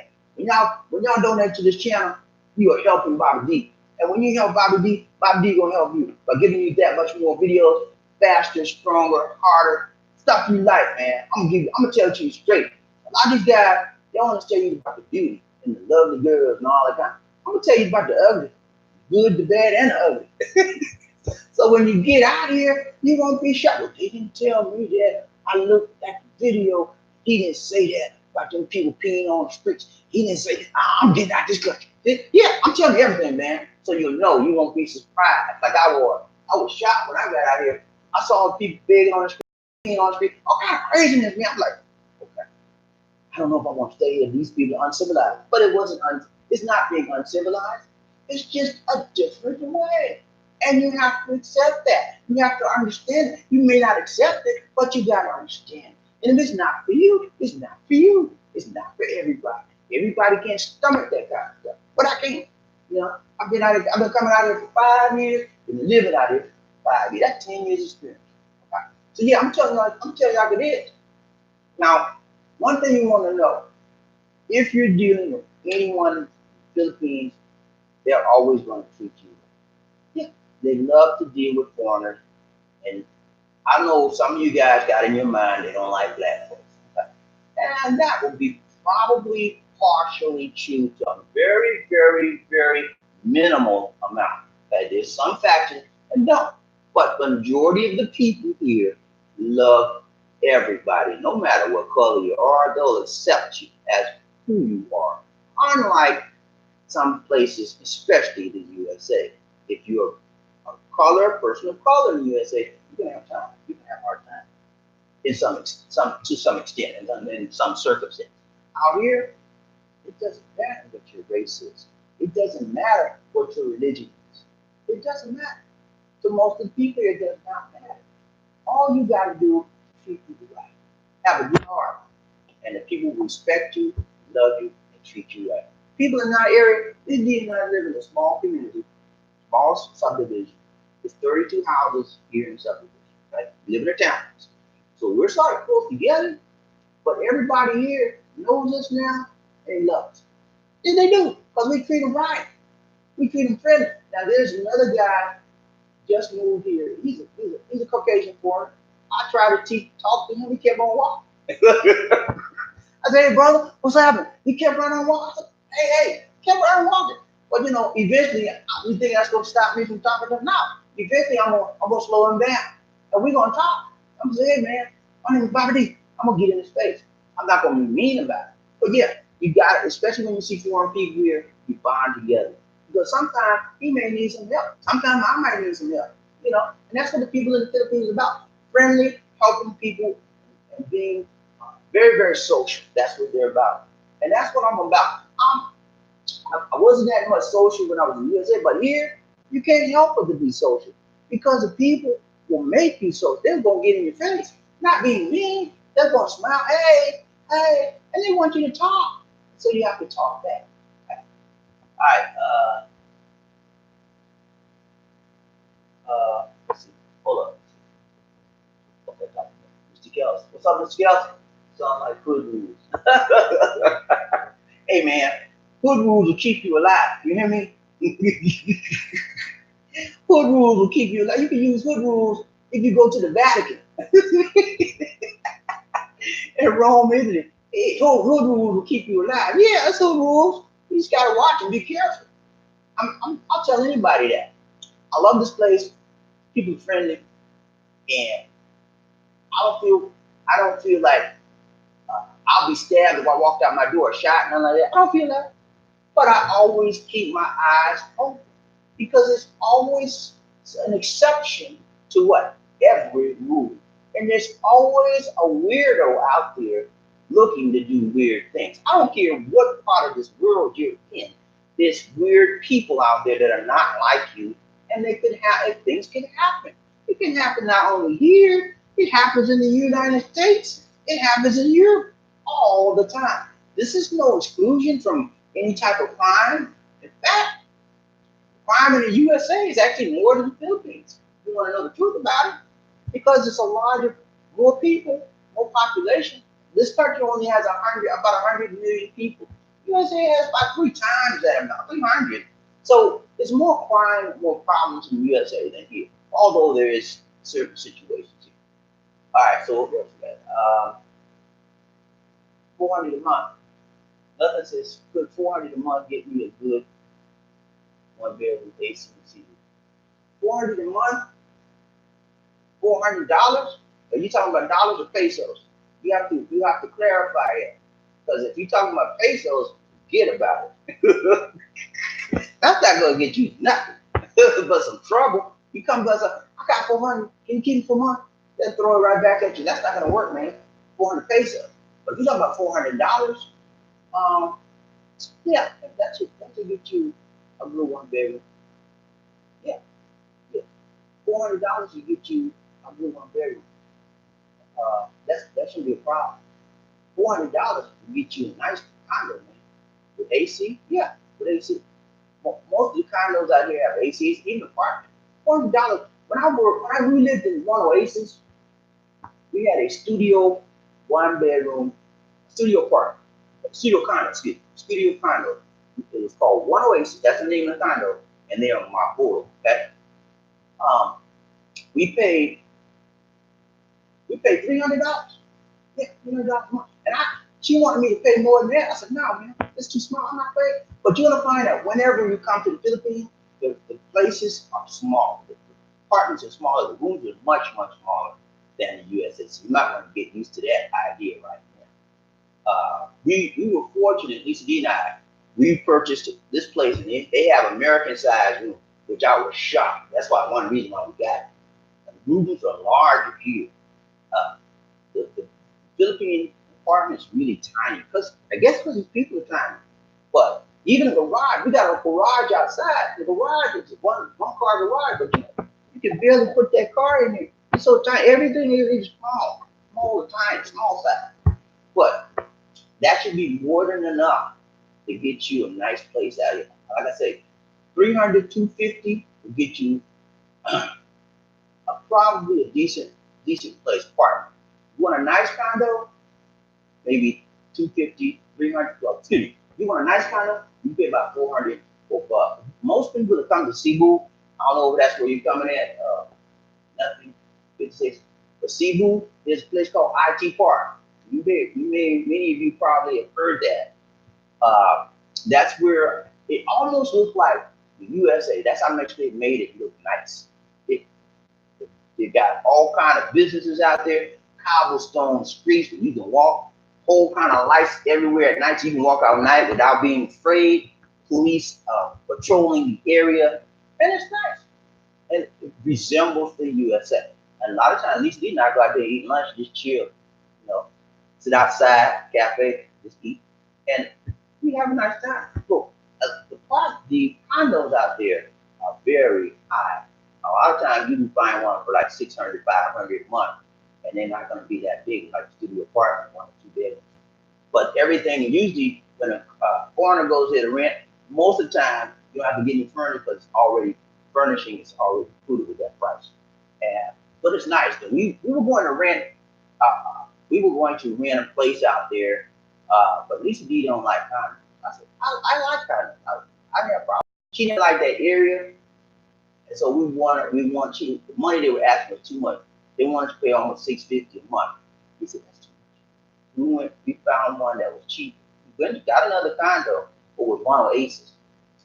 when y'all donate to this channel, you are helping Bobby D. And when you help Bobby D gonna help you by giving you that much more videos, faster, stronger, harder, stuff you like, man. I'm gonna tell it to you straight. A lot of these guys, they don't want to tell you about the beauty and the lovely girls and all that kind. I'm gonna tell you about the ugly, good, the bad, and the ugly. So when you get out here, you won't be shocked. Well, they didn't tell me that. I looked at the video. He didn't say that about them people peeing on the streets. He didn't say, I'm getting out this country. Yeah, I'm telling you everything, man. So you'll know. You won't be surprised like I was. I was shocked when I got out here. I saw people begging on the street, peeing on the street. All kind of craziness, man. I'm like, okay. I don't know if I want to stay here. These people are uncivilized. But it's not being uncivilized. It's just a different way. And you have to accept that. You have to understand it. You may not accept it, but you got to understand. And if it's not for you, it's not for you. It's not for everybody. Everybody can't stomach that kind of stuff. But I can. I've been coming out here for 5 years, been living out here for 5 years. That's 10 years experience. Okay? So yeah, I'm telling you like it is. Now, one thing you want to know, if you're dealing with anyone in the Philippines, they're always going to treat you. Yeah. They love to deal with foreigners. And I know some of you guys got in your mind they don't like black folks. Okay? And that will be probably partially true to a very, very, very minimal amount. Okay? There's some factions that don't. But the majority of the people here love everybody, no matter what color you are, they'll accept you as who you are. Unlike some places, especially the USA, if you're a person of color in the USA, you can have time. You can have a hard time in some extent, and in some circumstances. Out here, it doesn't matter what your race is. It doesn't matter what your religion is. It doesn't matter. To most of the people, it does not matter. All you got to do is treat people right. Have a good heart. And the people will respect you, love you, and treat you right. People in our area, these people live in a small community, small subdivision. There's 32 houses here in the subdivision. Right? We live in a town. So we're sort of close together, but everybody here knows us now and loves us. And they do, because we treat them right. We treat them friendly. Now there's another guy just moved here. He's a Caucasian foreigner. I tried to talk to him. He kept on walking. I said, "Hey, brother, what's happening?" He kept right on walking. I said, hey, kept right on walking. But eventually, you think that's going to stop me from talking to him? No. Eventually, I'm gonna slow him down, and we're gonna talk. I'm gonna say, "Hey, man, my name is Bobby D. I'm gonna get in his face. I'm not gonna be mean about it." But yeah, you got it. Especially when you see foreign people here, you bond together. Because sometimes he may need some help. Sometimes I might need some help. And that's what the people in the Philippines are about. Friendly, helping people, and being very, very social. That's what they're about. And that's what I'm about. I wasn't that much social when I was in the USA, but here, you can't help but to be social. Because the people will make you social. They're going to get in your face. Not being mean. They're going to smile. Hey, hey. And they want you to talk. So you have to talk back. All right. Let's see. Hold up. Okay, Mr. Kels. What's up, Mr. Kels? Sound like hood rules. Hey, man. Hood rules will keep you alive. You hear me? Hood rules will keep you alive. You can use hood rules if you go to the Vatican. In Rome, Italy. Hood rules will keep you alive. Yeah, that's hood rules. You just got to watch and be careful. I'll tell anybody that. I love this place. People friendly, and I don't feel like I'll be stabbed if I walked out my door, shot, none like that. I don't feel that, but I always keep my eyes open because it's always an exception to what every rule, and there's always a weirdo out there looking to do weird things. I don't care what part of this world you're in. There's weird people out there that are not like you. And things can happen. It can happen not only here, it happens in the United States, it happens in Europe all the time. This is no exclusion from any type of crime. In fact, crime in the USA is actually more than the Philippines. You want to know the truth about it? Because it's more people, more population. This country only has about 100 million people. The USA has about 3 times that amount, 300. So there's more crime, more problems in the USA than here, although there is certain situations here. All right, so what else we got? $400 a month. Nothing says good $400 a month get me a good 1-bedroom AC and TV. $400 a month? $400? Are you talking about dollars or pesos? You have to clarify it, because if you're talking about pesos, forget about it. That's not gonna get you nothing but some trouble. You come to us, I got 400. Can you keep it for a month? Then throw it right back at you. That's not gonna work, man. 400 pesos. But if you're talking about $400, yeah, that should get you a good 1-bedroom. Yeah. $400 will get you a good 1-bedroom. That shouldn't be a problem. $400 will get you a nice condo, man. With AC, yeah, with AC. Most of the condos out here have ACs, even apartments. $400. When we lived in one Oasis, we had a studio 1-bedroom studio apartment, studio condo. Studio condo. It was called One Oasis. That's the name of the condo, and they're on my board. Okay. We paid $300. Yeah, $300 a month. And she wanted me to pay more than that. I said, no, man, it's too small. I'm not paying. But you're gonna find that whenever you come to the Philippines, the places are small. The apartments are smaller. The rooms are much, much smaller than the USA. So you might want to get used to that idea right now. We were fortunate, Lisa D and I, we purchased this place and they have American size room, which I was shocked. That's why one reason why we got it. The rooms are larger here. Uh, the Philippine apartment is really tiny because I guess because these people are tiny. But even the garage, we got a garage outside. The garage is one car garage, but you can barely put that car in there. It's so tiny. Everything is small, tiny, small size. But that should be more than enough to get you a nice place out here. Like I say, 300, 250 will get you probably a decent place apartment. You want a nice condo, maybe 250, 300. Well, excuse me. You want a nice condo, you pay about 400 for bucks. Most people that come to Cebu, I don't know if that's where you're coming at. Nothing. 56. But Cebu, there's a place called IT Park. Many of you probably have heard that. That's where it almost looks like the USA. That's how much they've made it look nice. They've got all kind of businesses out there, cobblestone streets where you can walk, whole kind of lights everywhere at night. So you can walk out at night without being afraid. Police patrolling the area, and it's nice. And it resembles the USA. And a lot of times, at least they not go out there eat lunch, just chill, sit outside, cafe, just eat, and we have a nice time. So the condos out there are very high. A lot of times you can find one for like 600, 500 a month, and they're not going to be that big, like a studio apartment, 1 or 2 bedrooms. But everything, usually when a foreigner goes there to rent, most of the time you don't have to get any furniture because furnishing is already included with that price. But it's nice. We were going to rent. We were going to rent a place out there, but Lisa D don't like condos. I said, I like condos. I have a problem. She didn't like that area, and so we wanted the money they were asking was too much. They wanted to pay almost $650 a month. We said that's too much. We found one that was cheap. We got another condo, but with one oasis,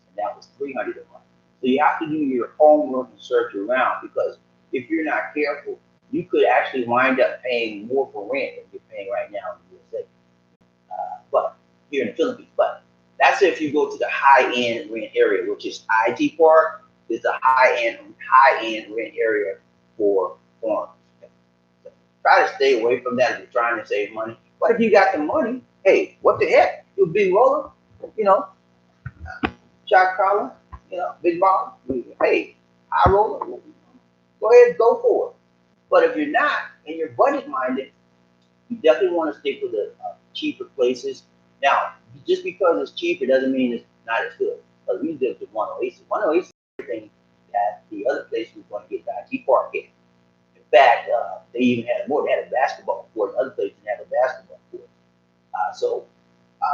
and that was $300 a month. So you have to do your homework and search around, because if you're not careful, you could actually wind up paying more for rent than you're paying right now in the USA. But here in the Philippines, but that's if you go to the high-end rent area, which is IT Park. It's a high-end rent area for foreigners. So try to stay away from that if you're trying to save money. But if you got the money, hey, what the heck? You're a big roller, shot caller, big ball. Hey, high roller. Go ahead, go for it. But if you're not and you're budget minded, you definitely want to stick with the cheaper places. Now, just because it's cheaper doesn't mean it's not as good. Because we lived at one oasis. One oasis is everything that the other place was going to get the IT Park in. In fact, they even had more. They had a basketball court. Other places didn't have a basketball court. So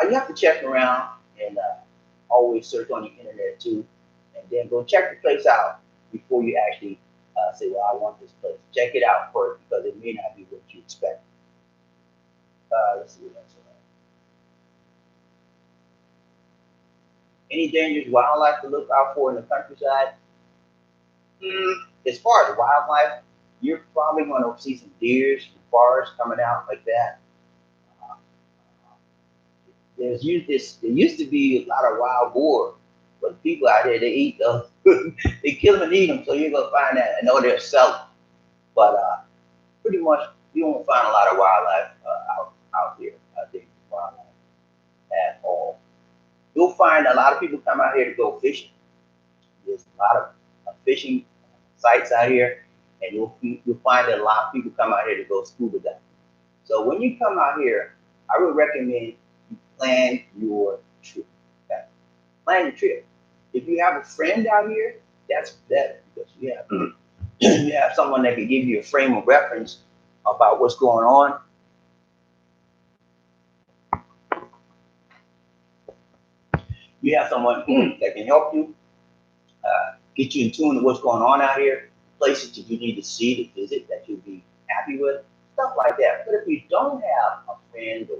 you have to check around and always search on the internet too, and then go check the place out before you actually say, well, I want this place. Check it out first, because it may not be what you expect. Let's see what else. Any dangerous wildlife to look out for in the countryside? As far as wildlife, you're probably going to see some deers, some forests coming out like that. There used to be a lot of wild boar, but people out there, they eat those. They kill them and eat them, so you're going to find that. I know they're selling, but pretty much you won't find a lot of wildlife out here. I think wildlife at all. You'll find a lot of people come out here to go fishing. There's a lot of fishing sites out here, and you'll find that a lot of people come out here to go scuba diving. So when you come out here, I would recommend you plan your trip. Okay? Plan your trip. If you have a friend out here, that's better, because you have someone that can give you a frame of reference about what's going on. You have someone that can help you get you in tune to what's going on out here, places that you need to see, to visit, that you'll be happy with, stuff like that. But if you don't have a friend or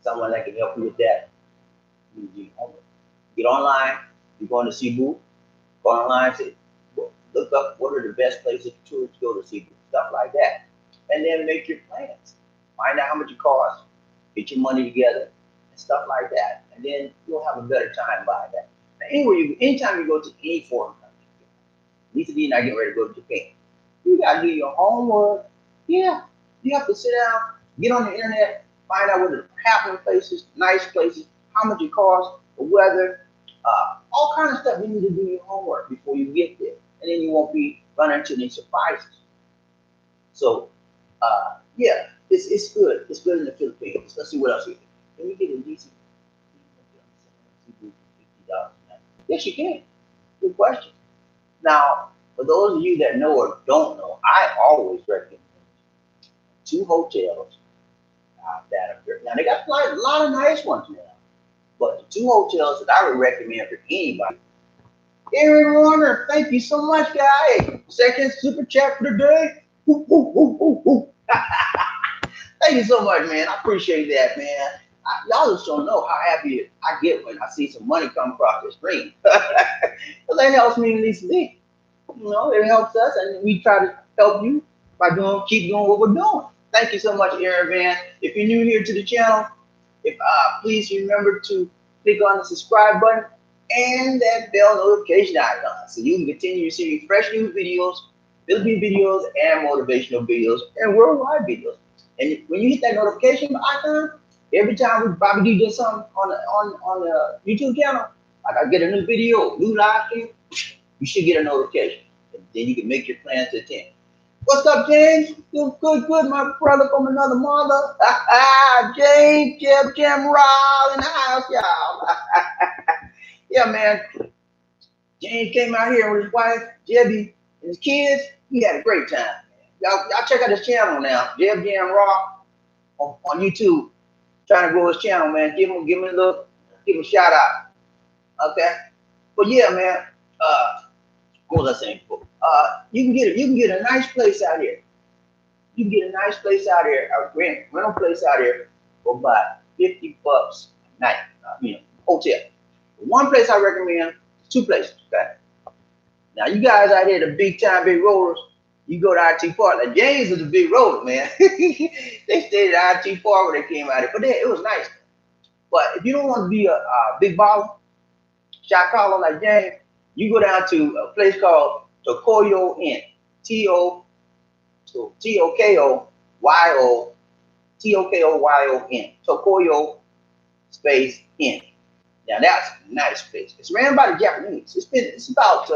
someone that can help you with that, you do homework. Get online. You're going to Cebu. Go online, say, look up what are the best places for tourists to go to Cebu, stuff like that. and then make your plans. Find out how much it costs, get your money together, and stuff like that. And then you'll have a better time buying that. Now, anytime you go to any foreign country, at least if you're not getting ready to go to Japan, you got to do your homework. Yeah, you have to sit down, get on the internet, find out what the happening places, nice places, how much it costs, the weather, all kind of stuff. You need to do your homework before you get there, and then you won't be running into any surprises. So, yeah, it's good. It's good in the Philippines. Let's see what else we can. Can we get a decent $50? Yes, you can. Good question. Now, for those of you that know or don't know, I always recommend 2 hotels that are good. Now, they got a lot of nice ones now, but the 2 hotels that I would recommend for anybody. Aaron Warner, thank you so much, guy. Second super chat for the day. Thank you so much, man. I appreciate that, man. Y'all just don't know how happy I get when I see some money come across the screen. Because that helps me in this thing. You know, it helps us, and we try to help you by keep doing what we're doing. Thank you so much, Aaron Van. If you're new here to the channel, please remember to click on the subscribe button and that bell notification icon so you can continue receiving fresh new videos, Philippine videos, and motivational videos, and worldwide videos. And when you hit that notification icon, every time we probably do something on the YouTube channel, like I get a new video, new live stream, you should get a notification. And then you can make your plans to attend. What's up, James? Good, my brother from another mother. James, Jim, Raw in the house, y'all. Yeah, man. James came out here with his wife, Jebby, and his kids. He had a great time. Y'all check out his channel now, Jim Raw on YouTube. Trying to grow his channel, man. Give him a shout out. Okay. But yeah, man. What was I saying before? You can get a nice place out here. You can get a nice place out here, a rental place out here for about $50 a night. Hotel. One place I recommend, 2 places. Okay. Now you guys out here, the big rollers, you go to IT Park. Now James is a big roller, man. They stayed at IT Park when they came out here, but it was nice. But if you don't want to be a big baller, shot caller like James, you go down to a place called Tokoyo Inn. Tokoyo-Inn. Tokoyo space Inn. Now that's a nice place. It's ran by the Japanese. It's about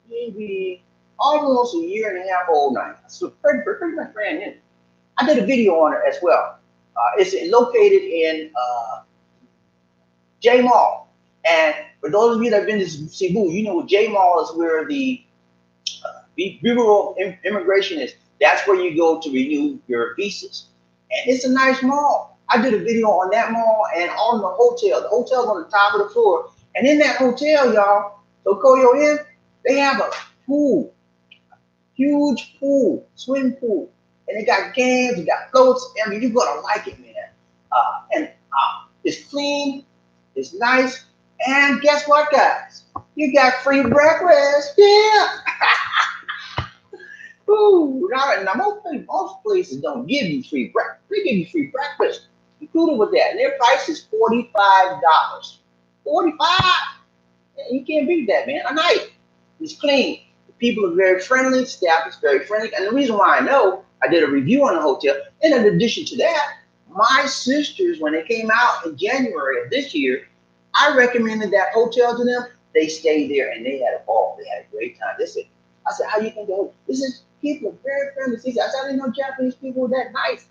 maybe almost a year and a half old now. So pretty much brand new. I did a video on it as well. It's located in J Mall. And for those of you that have been to Cebu, you know J Mall is where the Bureau of Immigration is. That's where you go to renew your visas. And it's a nice mall. I did a video on that mall and on the hotel. The hotel's on the top of the floor. And in that hotel, y'all, Tokoyo Inn, they have a pool. Huge pool, swimming pool. And they got games, they got floats. I mean, you're going to like it, man. It's clean, it's nice. And guess what, guys? You got free breakfast. Yeah. Ooh, now most places don't give you free breakfast. They give you free breakfast included with that. And their price is $45. $45. You can't beat that, man. A night. It's clean. The people are very friendly. The staff is very friendly. And the reason why I know, I did a review on the hotel. And in addition to that, my sisters, when they came out in January of this year, I recommended that hotel to them. They stayed there and they had a ball. They had a great time. I said, how you think they This is people are very friendly. I said, I didn't know Japanese people were that nice.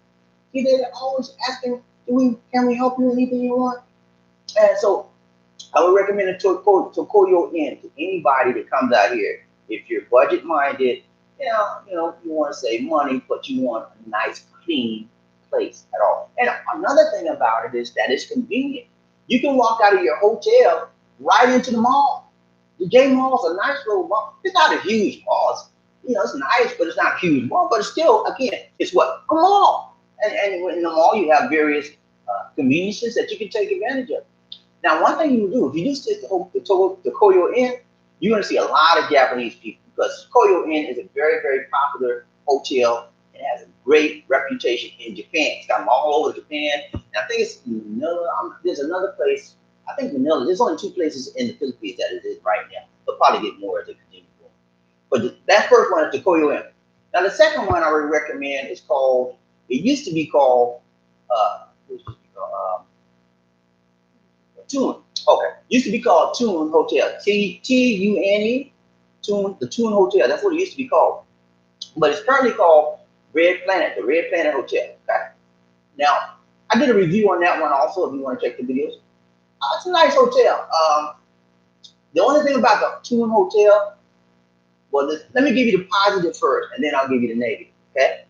See, they're always asking, can we help you with anything you want? And so I would recommend a Tokoyo Inn to anybody that comes out here. If you're budget minded, you want to save money, but you want a nice, clean place at all. And another thing about it is that it's convenient. You can walk out of your hotel right into the mall. The J Mall is a nice little mall. It's not a huge mall. It's nice, but it's not a huge mall. But it's still, again, it's what? A mall. And in the mall, you have various conveniences that you can take advantage of. Now, one thing you can do, if you do stick to Tokoyo Inn, you're going to see a lot of Japanese people because Tokoyo Inn is a very, very popular hotel It has a great reputation in Japan. It's got them all over Japan. And I think it's Manila. There's another place. I think Manila. There's only 2 places in the Philippines that it is right now. They'll probably get more as they continue going. But that first one is the Koyo M. Now the second one I would recommend is called. It used to be called. Tune. Okay. Used to be called Tune Hotel. Tune. Tune. The Tune Hotel. That's what it used to be called. But it's currently called Red Planet, the Red Planet Hotel. Okay. Now, I did a review on that one also if you want to check the videos. It's a nice hotel. The only thing about the Tune Hotel, well, let me give you the positive first, and then I'll give you the negative. Okay.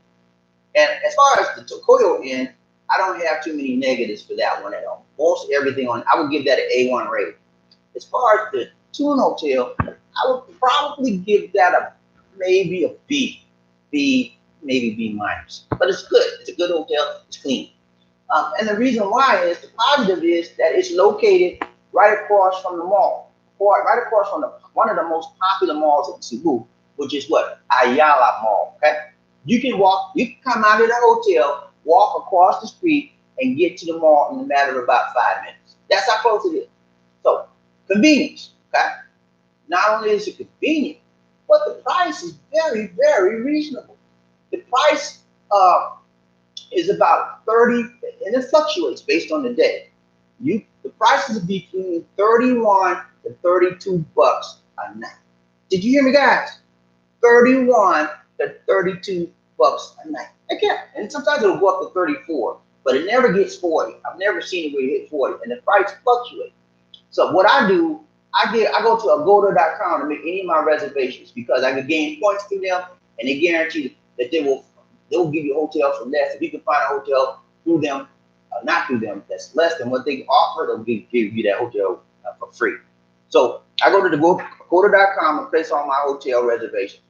And as far as the Tokoyo Inn, I don't have too many negatives for that one at all. Most everything on, I would give that an A1 rating. As far as the Tune Hotel, I would probably give that maybe a B, maybe B minus. But it's good. It's a good hotel. It's clean. And the reason why is the positive is that it's located right across from the mall, or right across from one of the most popular malls in Cebu, which is what? Ayala Mall. Okay. You can come out of the hotel, walk across the street, and get to the mall in a matter of about 5 minutes. That's how close it is. So, convenience, okay? Not only is it convenient, but the price is very, very reasonable. The price is about 30, and it fluctuates based on the day. The prices are between 31 to 32 bucks a night. Did you hear me, guys? 31 to 32 bucks a night. Again, and sometimes it'll go up to 34, but it never gets 40. I've never seen it where it hit 40, and the price fluctuates. So what I do, I go to agoda.com to make any of my reservations because I can gain points through them, and they guarantee that they will give you a hotel for less. If you can find a hotel through them, not through them, that's less than what they offer, they'll give you that hotel for free. So I go to the agoda.com and place all my hotel reservations.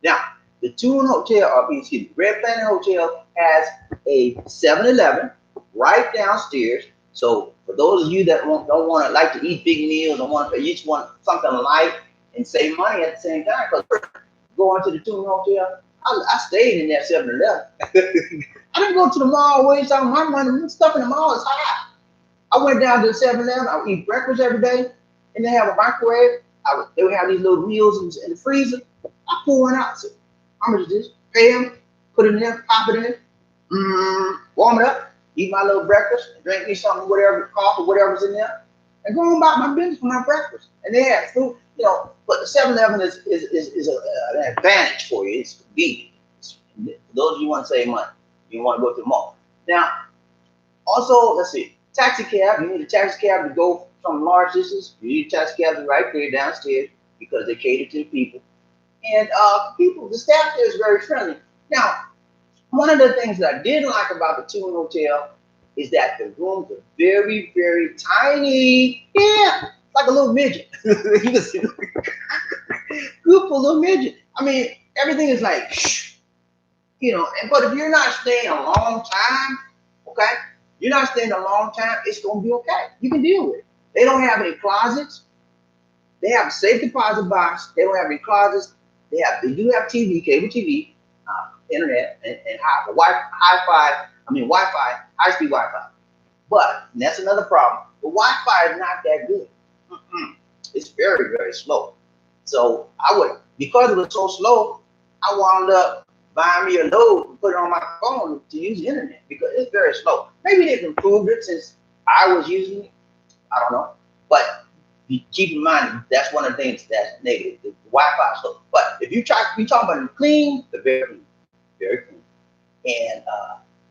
Now, the Tune Hotel, Red Planet Hotel has a 7-Eleven right downstairs. So for those of you that don't want to like to eat big meals, you just want something light and save money at the same time, because going to the Tune Hotel, I stayed in that 7-Eleven. I didn't go to the mall waste all my money. Stuff in the mall is high. I went down to the 7-Eleven. I would eat breakfast every day, and they have a microwave. They would have these little meals in the freezer. I pull one out. So, how much is this? Pay them, put it in there, pop it in there, warm it up, eat my little breakfast, drink me something, whatever, coffee, whatever's in there, and go on about my business for my breakfast. And they have food, but the 7-Eleven is an advantage for you. It's convenient. For those of you who want to save money, you want to go to the mall. Now, also, let's see, taxi cab. You need a taxi cab to go from large distance. You need a taxi cab right there downstairs because they cater to the people. And the staff there is very friendly. Now, one of the things that I did like about the Tune Hotel is that the rooms are very, very tiny. Yeah, like a little midget. You can see good for a little midget. I mean, everything is like, but if you're not staying a long time, okay, it's going to be okay. You can deal with it. They don't have any closets. They have a safe deposit box. They don't have any closets. They do have TV, cable TV, internet, and Wi-Fi, high-speed Wi-Fi. But that's another problem. The Wi-Fi is not that good. It's very, very slow. So because it was so slow, I wound up buying me a load and put it on my phone to use the internet because it's very slow. Maybe they've improved it since I was using it. I don't know. But keep in mind, that's one of the things that's negative. The Wi-Fi slow. But if you talking about clean, they're very clean. Very clean. And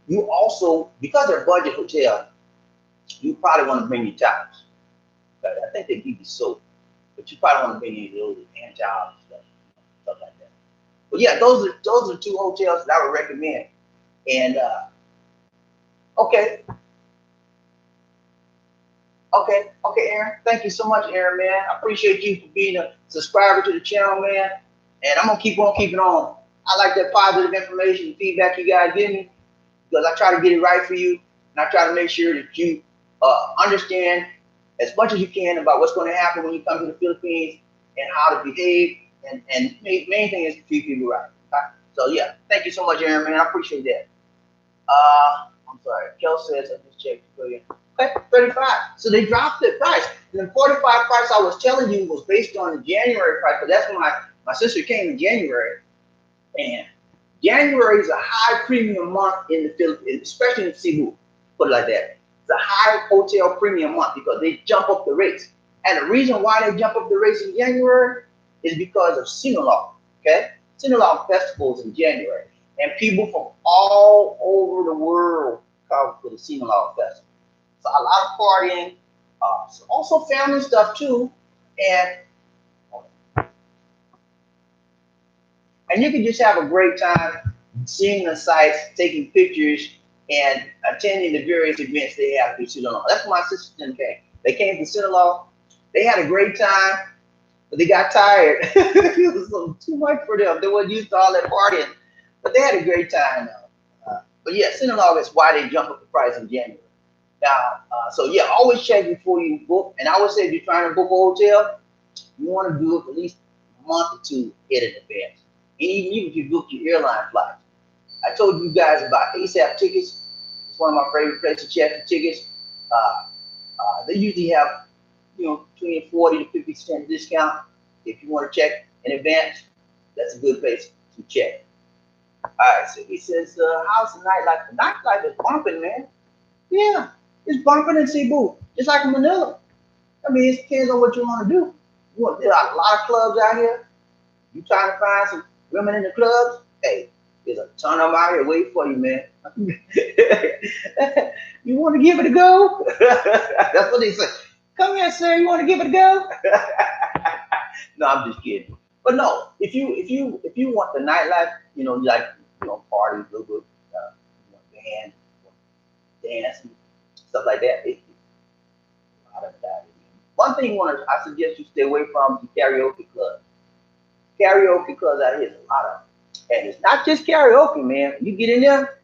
you also, because they're a budget hotel, you probably want to bring your towels. But I think they give you soap. But you probably want to bring your little hand towels and stuff like that. But yeah, those are 2 hotels that I would recommend. And okay, Aaron. Thank you so much, Aaron, man. I appreciate you for being a subscriber to the channel, man. And I'm gonna keep on keeping on. I like that positive information and feedback you guys give me because I try to get it right for you, and I try to make sure that you understand as much as you can about what's going to happen when you come to the Philippines and how to behave. And main thing is to treat people right. Okay? So yeah, thank you so much, Aaron, man. I appreciate that. I'm sorry. Kel says I just checked. Okay, 35. So they dropped the price. And the 45 price I was telling you was based on the January price, but that's when my sister came in January. And January is a high premium month in the Philippines, especially in Cebu. Put it like that. It's a high hotel premium month because they jump up the rates. And the reason why they jump up the rates in January is because of Sinulog. Okay? Sinulog festivals in January. And people from all over the world come for the Sinulog festival. So a lot of partying, so also family stuff too. And And you can just have a great time seeing the sites, taking pictures, and attending the various events they have through Sinaloa. That's why my sisters came. They came to Sinaloa. They had a great time, but they got tired. It was too much for them. They weren't used to all that partying, but they had a great time. But yeah, Sinaloa is why they jump up the price in January. Now, so yeah, always check before you book. And I would say if you're trying to book a hotel, you want to do it at least a month or two ahead in advance. And even if you book your airline flight. I told you guys about ASAP tickets. It's one of my favorite places to check for tickets. They usually have, between 40 to 50% discount. If you want to check in advance, that's a good place to check. All right, so he says, how's the nightlife? The nightlife is bumping, man. Yeah, it's bumping in Cebu, just like in Manila. I mean, it depends on what you want to do. There are a lot of clubs out here. You trying to find some women in the clubs? Hey, there's a ton of them out here waiting for you, man. You want to give it a go? That's what they say. Come here, sir. You want to give it a go? No, I'm just kidding. But no, if you want the nightlife, like parties, little good, band, dance, stuff like that. A lot of that. One thing I suggest you stay away from is the karaoke club. Karaoke clubs out here is a lot of them. And it's not just karaoke, man. You get in there,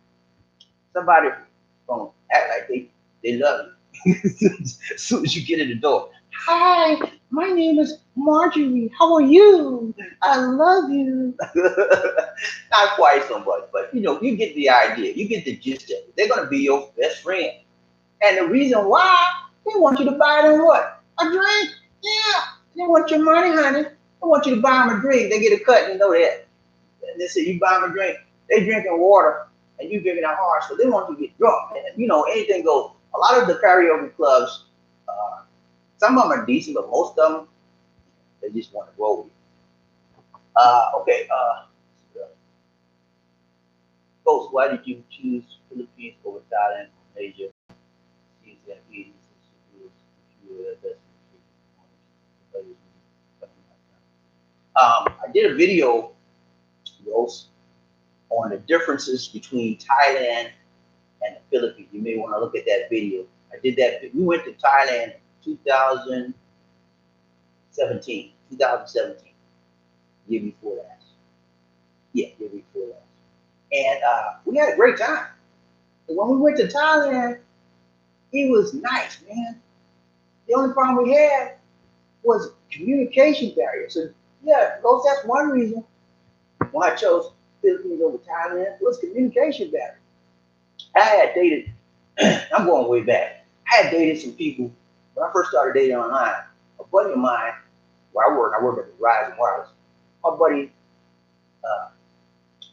somebody gonna act like they love you as soon as you get in the door. Hi, my name is Marjorie. How are you? I love you. Not quite so much, but you get the idea. You get the gist of it. They're gonna be your best friend. And the reason why, they want you to buy them what? A drink. Yeah. They want your money, honey. They want you to buy them a drink. They get a cut, you know that. And they say you buy them a drink. They drinking water and you drinking a hard, so they want you to get drunk. And anything goes. A lot of the karaoke clubs, some of them are decent, but most of them, they just want to roll with you. Okay. Folks, why did you choose Philippines over Thailand or Malaysia? Seems that easy since you were best. I did a video, on the differences between Thailand and the Philippines. You may want to look at that video. I did that. We went to Thailand in 2017, year before that. Yeah, year before that. And we had a great time. And when we went to Thailand, it was nice, man. The only problem we had was communication barrier. So yeah, that's one reason why I chose Philippines over Thailand was communication barrier. I had dated, I'm going way back. I had dated some people when I first started dating online. A buddy of mine, where I work at the Rise and Wireless. My buddy,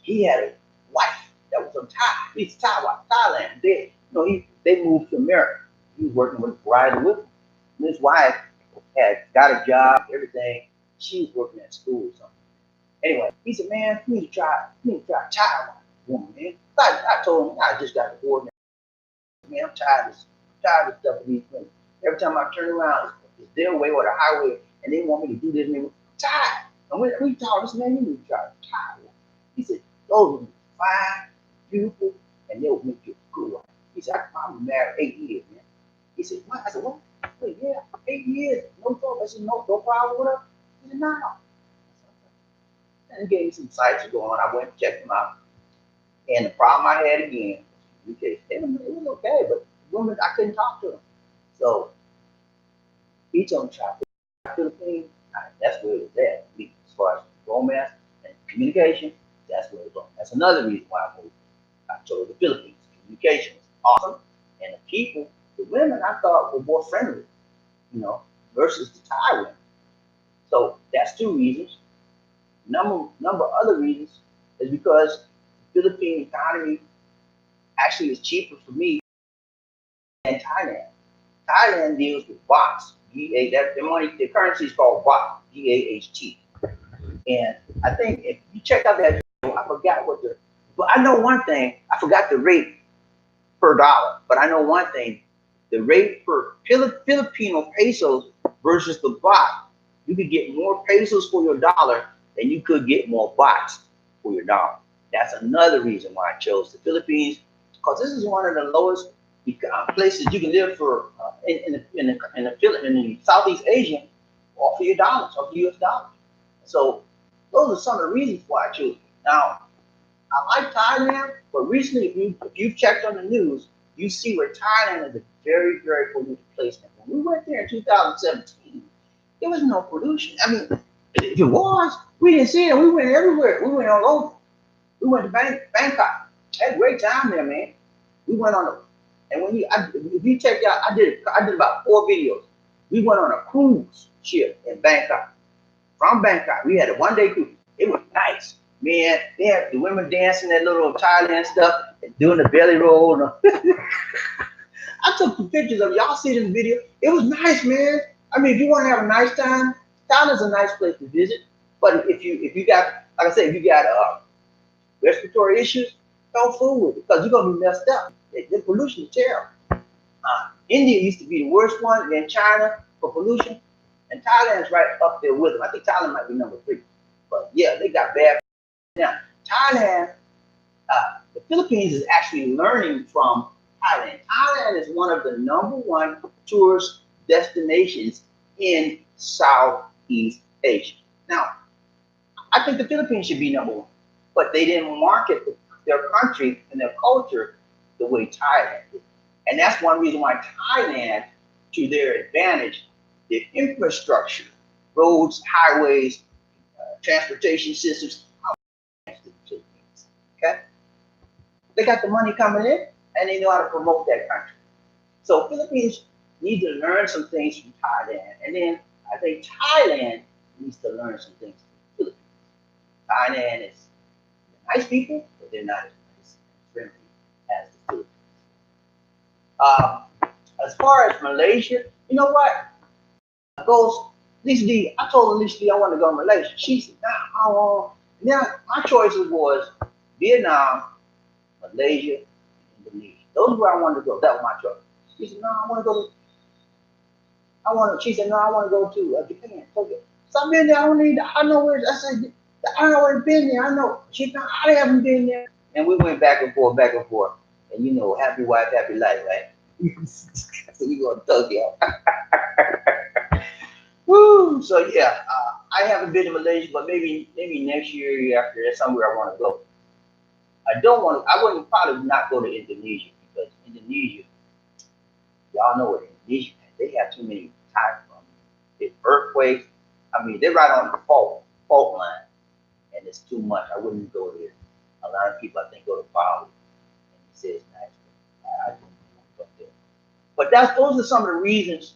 he had a wife that was from Thailand. They moved to America. He was working with Verizon with him. And his wife had got a job, everything. She was working at school or something. Anyway, he said, man, you need to try Thai woman, man. I told him I just got divorced. Man, I'm tired of this stuff with these women. Every time I turn around, it's their way or the highway, and they want me to do this. And I'm tired. And we talk, this man, you need to try Thai woman. He said, those are fine, beautiful, and they'll make you a good wife. He said, I'm married 8 years, man. He said, what? I said, what? Said, yeah, 8 years, no problem. I said, no problem with her. He said, no. And he gave me some sites to go on. I went and checked them out. And the problem I had again, it was okay, but women, I couldn't talk to them. So each of them tried to Philippines. That's where it was at. As far as romance and communication, that's where it was That's another reason why I moved. I chose the Philippines. Communication was awesome, and the people, the women, I thought were more friendly, you know, versus the Thai women. So that's two reasons. Number other reasons is because the Philippine economy actually is cheaper for me than Thailand. Thailand deals with bahts. That the money, the currency is called baht, BAHT. And I think if you check out that video, I forgot what the, but I know one thing. I forgot the rate per dollar, but I know one thing: the rate per Filipino pesos versus the baht. You could get more pesos for your dollar than you could get more bahts for your dollar. That's another reason why I chose the Philippines, because this is one of the lowest places you can live for in Southeast Asia, off of your dollars, off the U.S. dollars. So those are some of the reasons why I chose it. Now, I like Thailand, but recently, if you've checked on the news, you see where Thailand is a very, very polluted place. Now, when we went there in 2017, there was no pollution. I mean, if it was, we didn't see it. We went everywhere. We went all over. We went to Bangkok. Had a great time there, man. We went on a, and if you check out, I did about 4 videos. We went on a cruise ship in Bangkok. From Bangkok, we had a 1-day cruise. It was nice, man. They had the women dancing that little Thailand stuff, and doing the belly roll. I took some pictures of y'all. See this video? It was nice, man. I mean, if you want to have a nice time, Thailand's a nice place to visit. But if you got, like I said, if you got respiratory issues, don't fool with it, because you're gonna be messed up. The pollution is terrible. India used to be the worst one, and then China for pollution, and Thailand's right up there with them. I think Thailand might be number 3, but yeah, they got bad. Now, Thailand, the Philippines is actually learning from Thailand. Thailand is one of the number 1 tourist destinations in Southeast Asia. Now, I think the Philippines should be number 1, but they didn't market their country and their culture the way Thailand did. And that's one reason why Thailand, to their advantage, the infrastructure, roads, highways, transportation systems, okay? They got the money coming in, and they know how to promote that country. So Philippines need to learn some things from Thailand, and then I think Thailand needs to learn some things from the Philippines. Thailand is nice people, but they're not as nice and friendly as the Philippines. As far as Malaysia, you know what? I told Alicia I want to go to Malaysia. She said, nah, I don't want. Now, my choices was Vietnam, Malaysia, and Indonesia. Those are where I wanted to go. That was my choice. She said, no, I want to go to, she said, no, I want to go to Japan. Okay. So I've been there. I know where, I said, I know where I've been there. I know. She said, I haven't been there. And we went back and forth. And you know, happy wife, happy life, right? So we go to Tokyo. Woo! So yeah, I haven't been to Malaysia, but maybe next year after, that's somewhere I want to go. I wouldn't probably not go to Indonesia, because Indonesia, y'all know what Indonesia has. They have too many typhoons, earthquakes. I mean, they're right on the fault line, and it's too much. I wouldn't go there. A lot of people, I think, go to Bali, and he says nice. I don't want to go there. But those are some of the reasons.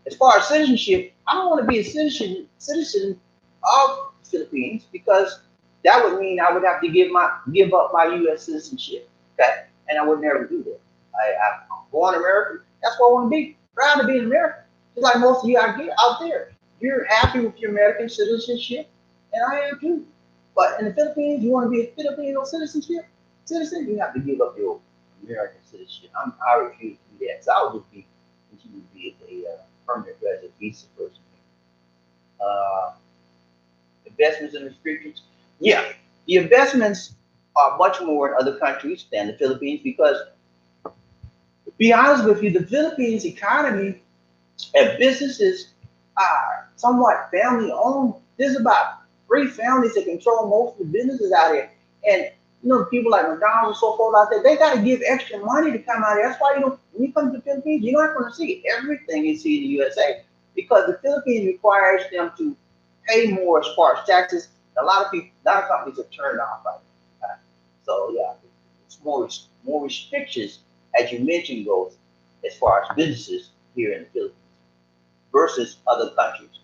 As far as citizenship, I don't want to be a citizen of the Philippines, because that would mean I would have to give up my U.S. citizenship. Okay, and I would never do that. I'm born American. That's what I want to be. Proud to be an American. Just like most of you out there. You're happy with your American citizenship, and I am too. But in the Philippines, you want to be a Filipino citizen, you have to give up your American citizenship. I refuse to do that. So I would just continue to be a permanent resident visa person. Investments and restrictions. Yeah, the investments are much more in other countries than the Philippines, because, to be honest with you, the Philippines economy and businesses are somewhat family owned. There's about 3 families that control most of the businesses out here. And you know, people like McDonald's and so forth out there, they got to give extra money to come out here. That's why, when you come to the Philippines, you're not going to see everything you see in the USA, because the Philippines requires them to pay more as far as taxes. A lot of companies have turned off by it. So yeah, it's more restrictions, as you mentioned, goes as far as businesses here in the Philippines versus other countries.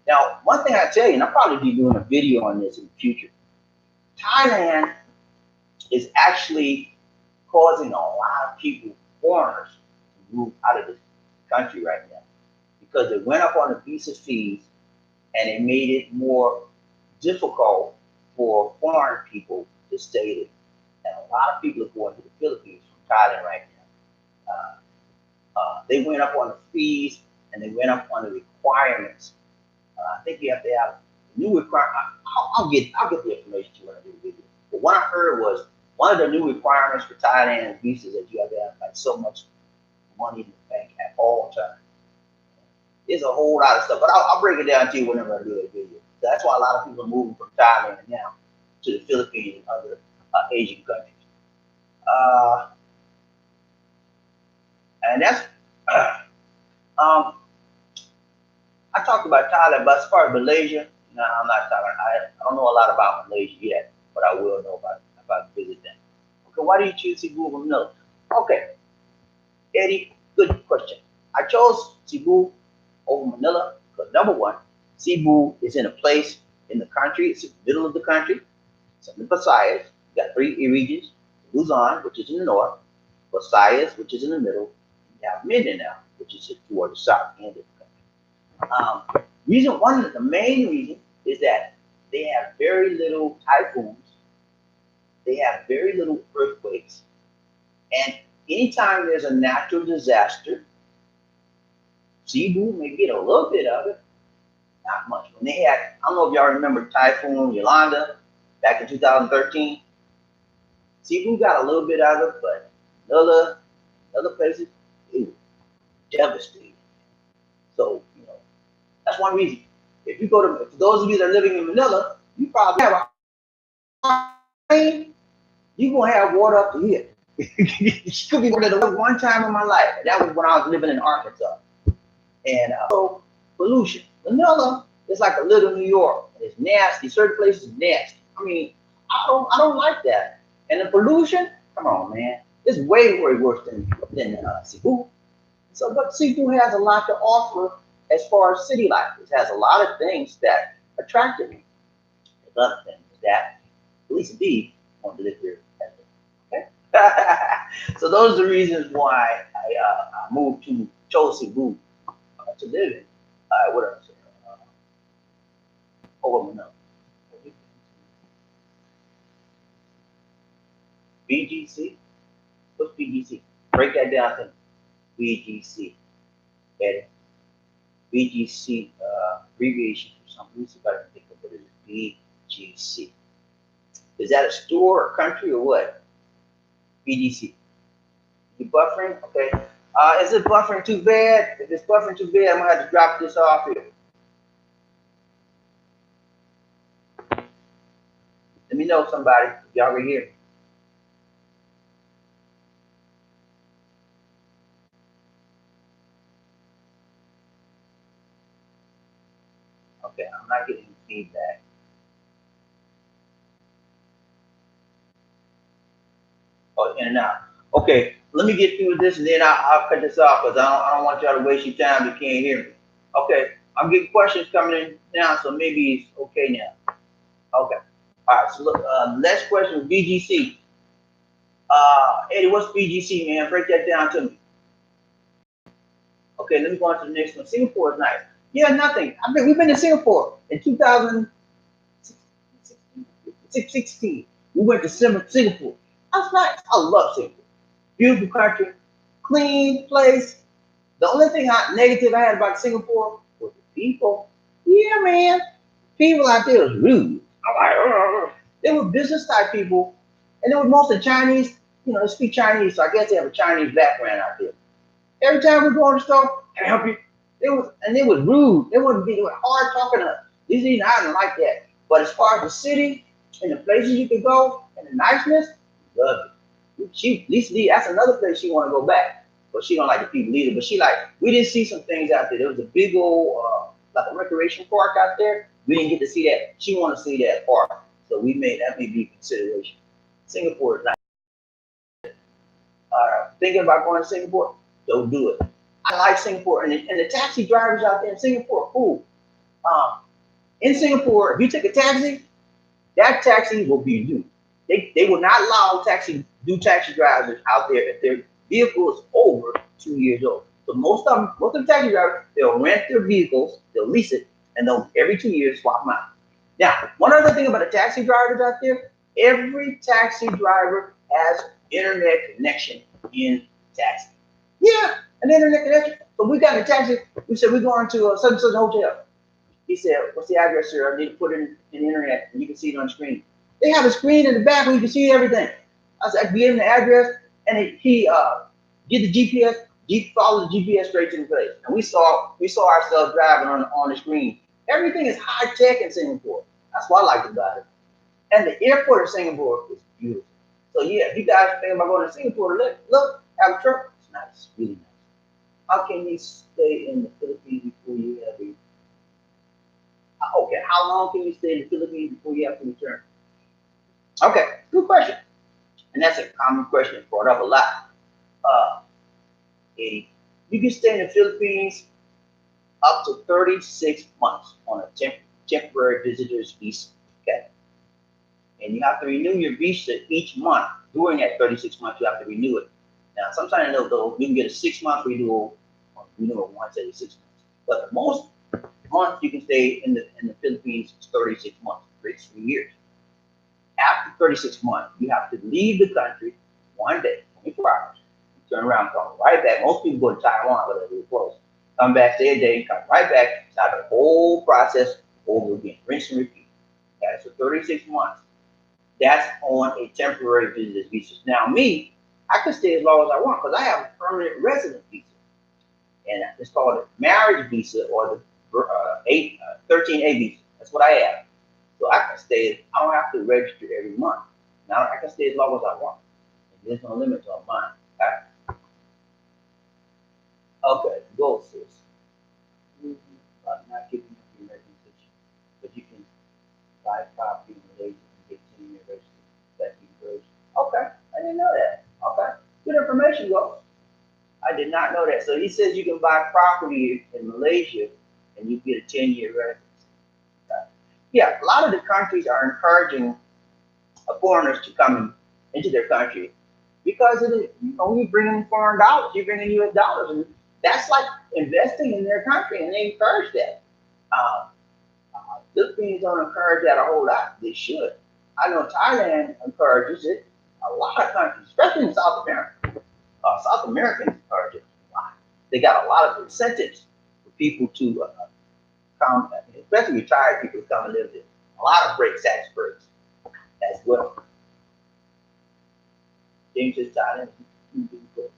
Now, one thing I tell you, and I'll probably be doing a video on this in the future. Thailand is actually causing a lot of people, foreigners, to move out of this country right now because they went up on the visa fees and it made it more difficult for foreign people to stay there. And a lot of people are going to the Philippines from Thailand right now. They went up on the fees and they went up on the requirements. I think you have to have new requirements. I'll get the information to when I do the video. But what I heard was one of the new requirements for Thailand visas that you have to have like so much money in the bank at all times. There's a whole lot of stuff, but I'll break it down to you whenever I do that video. That's why a lot of people are moving from Thailand now to the Philippines and other Asian countries. And that's I talked about Thailand, but as far as Malaysia, no, I'm not talking. I don't know a lot about Malaysia yet, but I will know about if I visit them. Okay, why do you choose Cebu over Manila? Okay, Eddie, good question. I chose Cebu over Manila because number one, Cebu is in a place in the country. It's in the middle of the country. It's in the Visayas. You got three regions: Luzon, which is in the north; Visayas, which is in the middle; you have Mindanao, which is toward the south end of the country. One of the main reasons is that they have very little typhoons. They have very little earthquakes, and anytime there's a natural disaster, Cebu may get a little bit of it, not much. When they had, I don't know if y'all remember Typhoon Yolanda back in 2013. Cebu got a little bit of it, but other places, it was devastating. So, that's one reason. If you go to, for those of you that are living in Manila, you probably have a rain, you're going to have water up to here. It could be one time in my life. That was when I was living in Arkansas. And so pollution. Manila is like a little New York. It's nasty. Certain places are nasty. I mean, I don't like that. And the pollution, come on, man, it's way worse than Cebu. So, but Cebu has a lot to offer as far as city life. It has a lot of things that attracted me. There's other things that at least me want to live here. Okay. So those are the reasons why I moved to Cebu to live in. What else? Over Manila. BGC? What's BGC? Break that down to BGC. Okay. BGC abbreviation for something. Let me see if I can think of what it is. BGC. Is that a store or country or what? BGC. You buffering? Okay. Is it buffering too bad? If it's buffering too bad, I'm gonna have to drop this off here. Let me know, somebody, if y'all can hear me. Okay, I'm not getting feedback. Oh, in and out. Okay, let me get through this and then I'll cut this off because I don't want y'all to waste your time if you can't hear me. Okay, I'm getting questions coming in now, so maybe it's okay now. Okay. All right, so look, next question is BGC. Eddie, what's BGC, man? Break that down to me. Okay, let me go on to the next one. Singapore is nice. Yeah, nothing. We've been to Singapore in 2016. We went to Singapore. That's nice. I love Singapore. Beautiful country, clean place. The only thing negative I had about Singapore was the people. Yeah, man. People out there was rude. I'm like, ugh. They were business type people, and they were mostly Chinese. They speak Chinese, so I guess they have a Chinese background out there. Every time we go in the store, can I help you? They was rude. They were hard talking to us. These things I didn't like that. But as far as the city and the places you could go and the niceness, love it. That's another place she want to go back, but she don't like the people either. But we didn't see some things out there. There was a big old like a recreation park out there. We didn't get to see that. She want to see that park, so that may be a consideration. Singapore is not. Thinking about going to Singapore, don't do it. I like Singapore, and the taxi drivers out there in Singapore, cool. In Singapore, if you take a taxi, that taxi will be new. They will not allow taxi drivers out there if their vehicle is over 2 years old. So most of the taxi drivers, they'll rent their vehicles, they'll lease it, and they'll every 2 years swap them out. Now, one other thing about the taxi drivers out there, every taxi driver has internet connection in taxi. Yeah, an internet connection. So we got a taxi. We said we're going to such and such hotel. He said, "What's the address, sir? I need to put in the internet, and you can see it on the screen." They have a screen in the back where you can see everything. I said, "I gave him the address, and he did the GPS. Followed the GPS straight to the place, and we saw ourselves driving on the screen. Everything is high tech in Singapore. That's what I like about it. And the airport of Singapore is beautiful. So yeah, if you guys think about going to Singapore, look, have a trip. It's nice, it's really nice. How can you stay in the Philippines before you have a Okay, how long can you stay in the Philippines before you have to return? Okay, good question. And that's a common question. It's brought up a lot. You can stay in the Philippines up to 36 months on a temporary visitor's visa. Okay. And you have to renew your visa each month. During that 36 months, you have to renew it. Now, sometimes though, you can get a 6-month renewal once every 6 months. But the most months you can stay in the Philippines is 36 months, 3 years. After 36 months, you have to leave the country one day, 24 hours. Turn around, come right back. Most people go to Taiwan, but they're close. Come back, stay a day, come right back. Start the whole process over again. Rinse and repeat. Okay, so 36 months. That's on a temporary visitor's visa. Now, me, I can stay as long as I want because I have a permanent resident visa. And it's called a marriage visa or the 13A visa. That's what I have. So I can stay, I don't have to register every month. Now I can stay as long as I want. And there's no limits on mine. Okay, go, sis. Not giving up your reputation, but you can buy property in Malaysia and get 10-year registry. That be great. Okay, I didn't know that. Okay, good information, Go. I did not know that. So he says you can buy property in Malaysia and you get a 10-year residency. Okay. Yeah, a lot of the countries are encouraging foreigners to come into their country because of you bring in foreign dollars, you bring in U.S. dollars, and that's like investing in their country, and they encourage that. Philippines don't encourage that a whole lot. They should. I know Thailand encourages it. A lot of countries, especially in South America, South Americans encourage it a lot. They got a lot of incentives for people to come, especially retired people to come and live there. A lot of tax breaks as well. Changes Thailand, the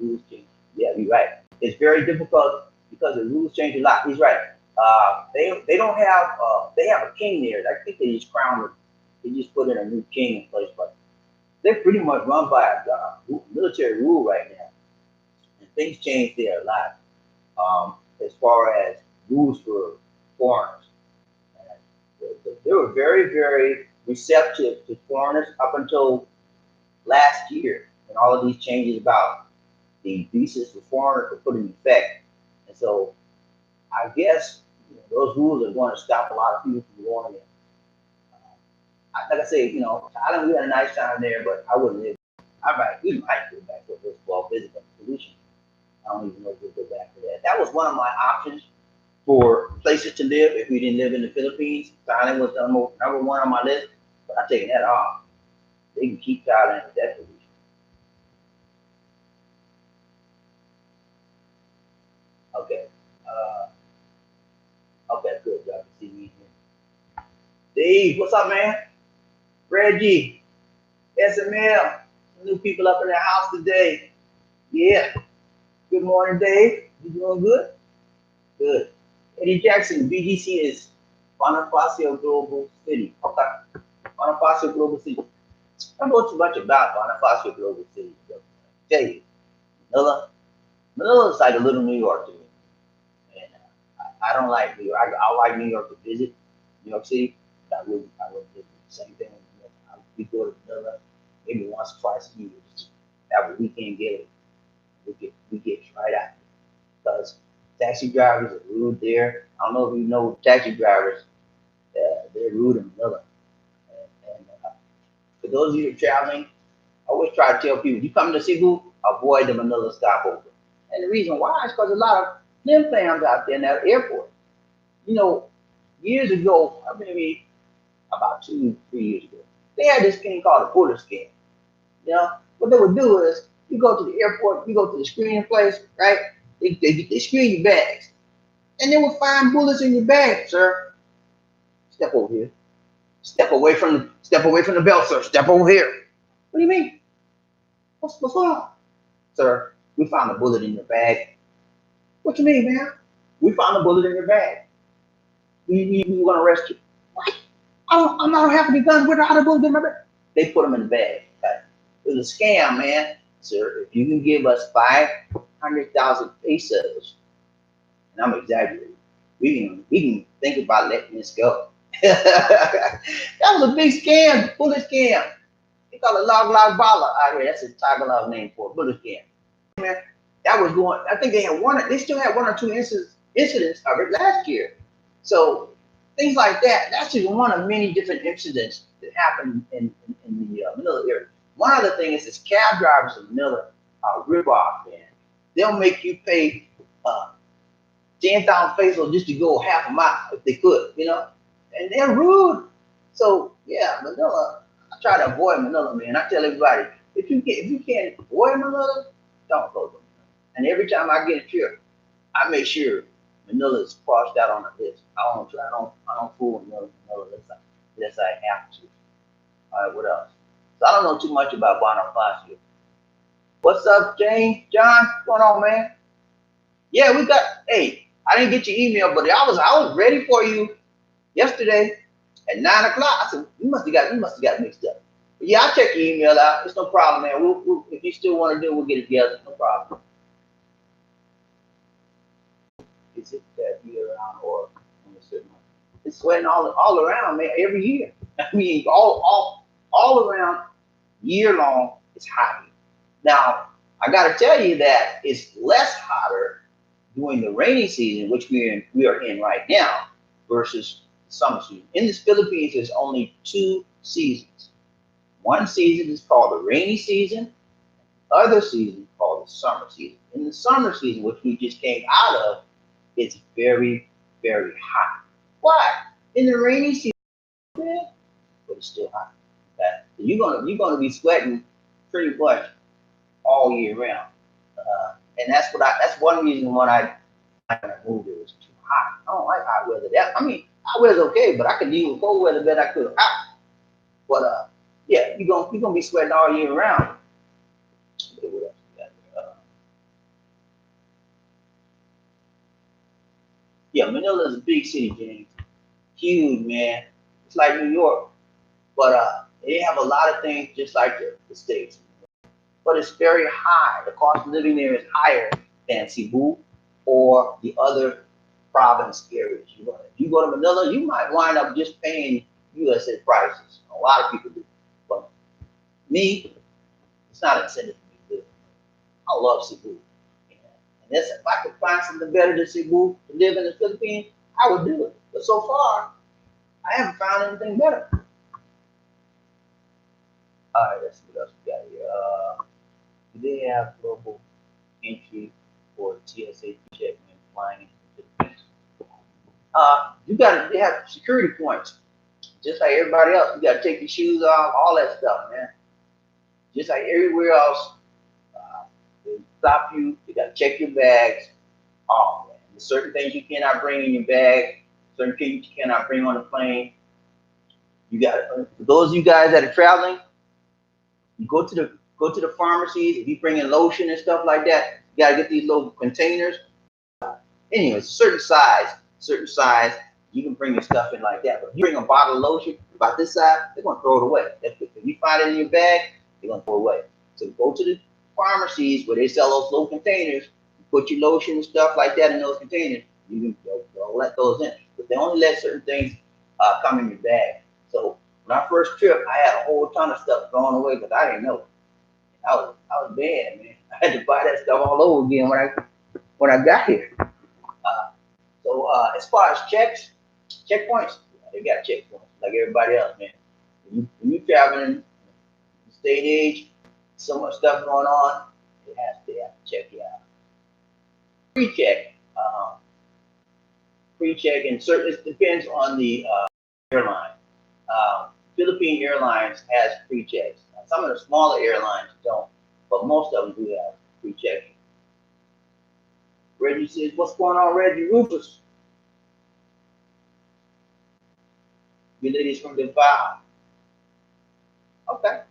rules change. Yeah, you're right. It's very difficult because the rules change a lot. He's right. They don't have they have a king there. I think they just crowned it. They just put in a new king in place, but they're pretty much run by military rule right now, and things change there a lot as far as rules for foreigners. They were very, very receptive to foreigners up until last year, when all of these changes about the visas for foreigners were put in effect. And so I guess those rules are going to stop a lot of people from going in. Like I say, Thailand, we had a nice time there, but I wouldn't live. We might go back to a baseball visit a solution. I don't even know if we'll go back to that. That was one of my options for places to live if we didn't live in the Philippines. Thailand was number one on my list, but I'm taking that off. They can keep Thailand with that solution. Okay. Okay, good. Y'all can see me here. Dave, what's up, man? Reggie, SML, new people up in the house today. Yeah. Good morning, Dave. You doing good? Good. Eddie Jackson, BGC is Bonifacio Global City. Okay. Bonifacio Global City. I don't know too much about Bonifacio Global City. Tell you, Manila is like a little New York to me. And I don't like New York. I like New York to visit, New York City. But I wouldn't visit the same thing. We go to Manila, maybe once or twice a year. Just have a weekend getaway. We get right out because taxi drivers are rude there. I don't know if you know taxi drivers. They're rude in Manila. And for those of you who are traveling, I always try to tell people, you come to Cebu, avoid the Manila stopover. And the reason why is because a lot of them fans out there in that airport. You know, years ago, maybe about 2, 3 years ago, they had this thing called a bullet scan. You know, what they would do is you go to the airport, you go to the screening place, right? They screen your bags. And they will find bullets in your bag, sir. Step over here. Step away from the belt, sir. Step over here. What do you mean? What's going on? Sir, we found a bullet in your bag. What you mean, man? We found a bullet in your bag. We want to arrest you. What? I'm not having a gun. Where the bullet in my bag? They put them in the bag. Okay. It was a scam, man. Sir, if you can give us 500,000 pesos, and I'm exaggerating, we can think about letting this go. That was a big scam, bullet scam. They call it log bala out here. That's a Tagalog name for a bullet scam. Man, that was going. I think they still had 1 or 2 incidents of it last year. So things like that. That's just one of many different incidents that happened in the Manila area. One other thing is this cab drivers in Manila are rip-off, man. They'll make you pay 10,000 pesos just to go half a mile if they could, you know. And they're rude. So yeah, Manila. I try to avoid Manila, man. I tell everybody, if you can't avoid Manila, don't go to Manila. And every time I get a trip, I make sure Manila is crossed out on the list. I don't fool with Manila unless I have to. All right, what else? So I don't know too much about Bonifacio. What's up, Jane? John? What's going on, man? Yeah, we got. Hey, I didn't get your email, but I was ready for you yesterday at 9 o'clock. I said you must have got mixed up. But yeah, I'll check your email out. It's no problem, man. We'll if you still want to do it, we'll get it together. No problem. Is it that year around or it's sweating all around, man, every year. I mean, all around, year long, it's hot. Now, I got to tell you that it's less hotter during the rainy season, which we are in right now, versus the summer season. In the Philippines, there's only 2 seasons. One season is called the rainy season. Other season is called the summer season. In the summer season, which we just came out of, it's very, very hot. Why? In the rainy season, but it's still hot. Okay? So you're gonna be sweating pretty much all year round, and that's one reason why I moved. It was too hot. I don't like hot weather. Hot weather's okay, but I could deal with cold weather better. I could hot. But yeah, you're gonna be sweating all year round. What else we got there? Yeah, Manila is a big city, James. Huge, man. It's like New York, but they have a lot of things just like the States. But it's very high. The cost of living there is higher than Cebu or the other province areas. If you go to Manila, you might wind up just paying USA prices. A lot of people do. But me, it's not incentive for me to live. I love Cebu. And if I could find something better than Cebu to live in the Philippines, I would do it. But so far, I haven't found anything better. All right, let's see what else we got here. Do they have global entry for TSA check when flying into the Philippines? They have security points. Just like everybody else, you gotta take your shoes off, all that stuff, man. Just like everywhere else, they stop you, you gotta check your bags. Oh man, there's certain things you cannot bring in your bag, certain things you cannot bring on the plane. You got for those of you guys that are traveling, you go to the pharmacies. If you bring in lotion and stuff like that, you gotta get these little containers. Anyways, certain size, you can bring your stuff in like that. But if you bring a bottle of lotion about this size, they're gonna throw it away. If you find it in your bag, they're gonna throw it away. So go to the pharmacies where they sell those little containers, put your lotion and stuff like that in those containers. You can let those in, but they only let certain things come in your bag. So When I first trip, I had a whole ton of stuff thrown away because I didn't know. I was bad, man. I had to buy that stuff all over again when I got here. So as far as checkpoints, they got checkpoints like everybody else, man. When you traveling, state age, so much stuff going on, they have to check you out. Pre-check, pre-check, and certain it depends on the airline. Philippine Airlines has pre-checks. Some of the smaller airlines don't, but most of them do have pre-checking. Reggie says, "What's going on, Reggie Rufus?" You ladies from Davao. Okay.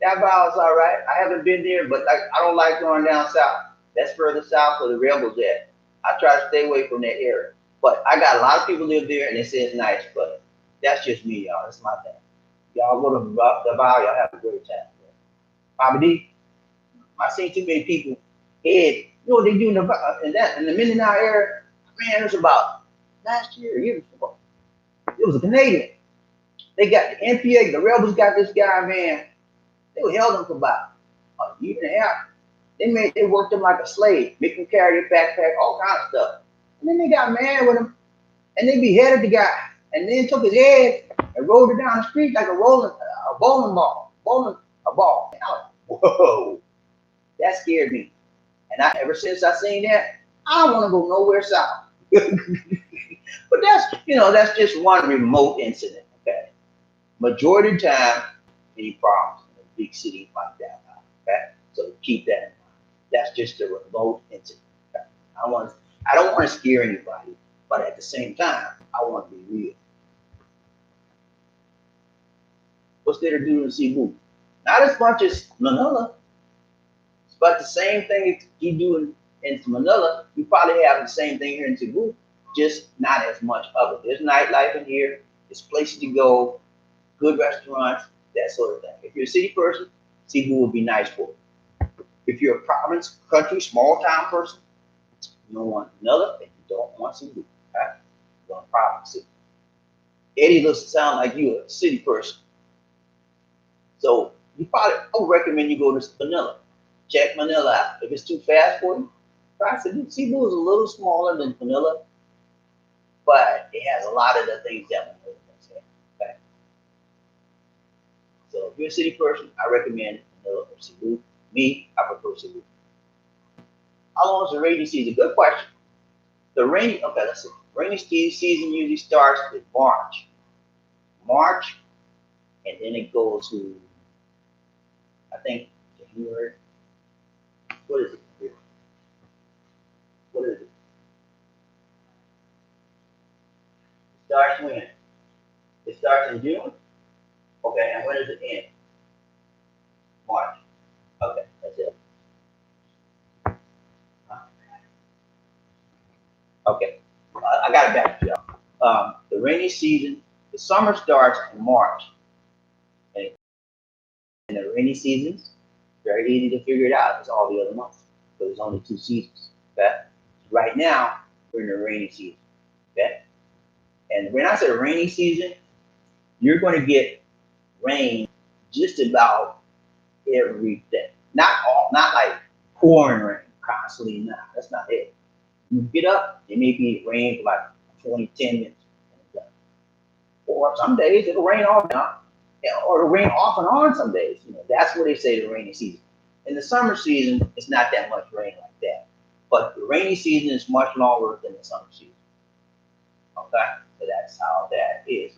Davao's all right. I haven't been there, but I don't like going down south. That's further south where the rebels at. I try to stay away from that area. But I got a lot of people live there, and they say it's nice. But that's just me, y'all. That's my thing. Y'all go to Davao, y'all have a great time. Bobby D, I seen too many people head. You know what they do in the Mindanao area? Man, it was about last year, year before. It was a Canadian. They got the NPA, the rebels got this guy, man. They held him for about a year and a half. They worked him like a slave, make him carry a backpack, all kinds of stuff. And then they got mad with him, and they beheaded the guy, and then took his head and rolled it down the street like a bowling ball. Whoa, that scared me. And ever since I seen that, I don't want to go nowhere south. But that's just one remote incident. Okay, majority of the time, any problems in a big city like that. Okay, so keep that in mind. That's just a remote incident. Okay? I don't want to scare anybody, but at the same time, I want to be real. What's there to do in Cebu? Not as much as Manila, but the same thing you do in Manila, you probably have the same thing here in Cebu, just not as much of it. There's nightlife in here, there's places to go, good restaurants, that sort of thing. If you're a city person, Cebu will be nice for you. If you're a province, country, small town person, you don't want Manila and you don't want Cebu. Okay? You want a province city. Eddie looks to sound like you're a city person. So I would recommend you go to Manila. Check Manila out. If it's too fast for you, try Cebu. Cebu is a little smaller than Manila, but it has a lot of the things that Manila does have. Okay? So if you're a city person, I recommend Manila or Cebu. Me, I prefer Cebu. How long is the rainy season? Good question. Let's see. Rainy season usually starts in March. And then it goes to, I think, January. What is it? What is it? It starts when? It starts in June? Okay, and when does it end? March. Okay, that's it. Okay, I got it back to y'all. The rainy season, the summer starts in March. Okay? And the rainy seasons, very easy to figure it out. It's all the other months. So there's only 2 seasons. Okay? Right now, we're in the rainy season. Okay? And when I say rainy season, you're going to get rain just about every day. Not like pouring rain constantly. Nah, that's not it. You get up, it may be rain for like 10 minutes. Or some days it'll rain off and on. Or it'll rain off and on some days. That's what they say the rainy season. In the summer season, it's not that much rain like that. But the rainy season is much longer than the summer season. Okay? So that's how that is.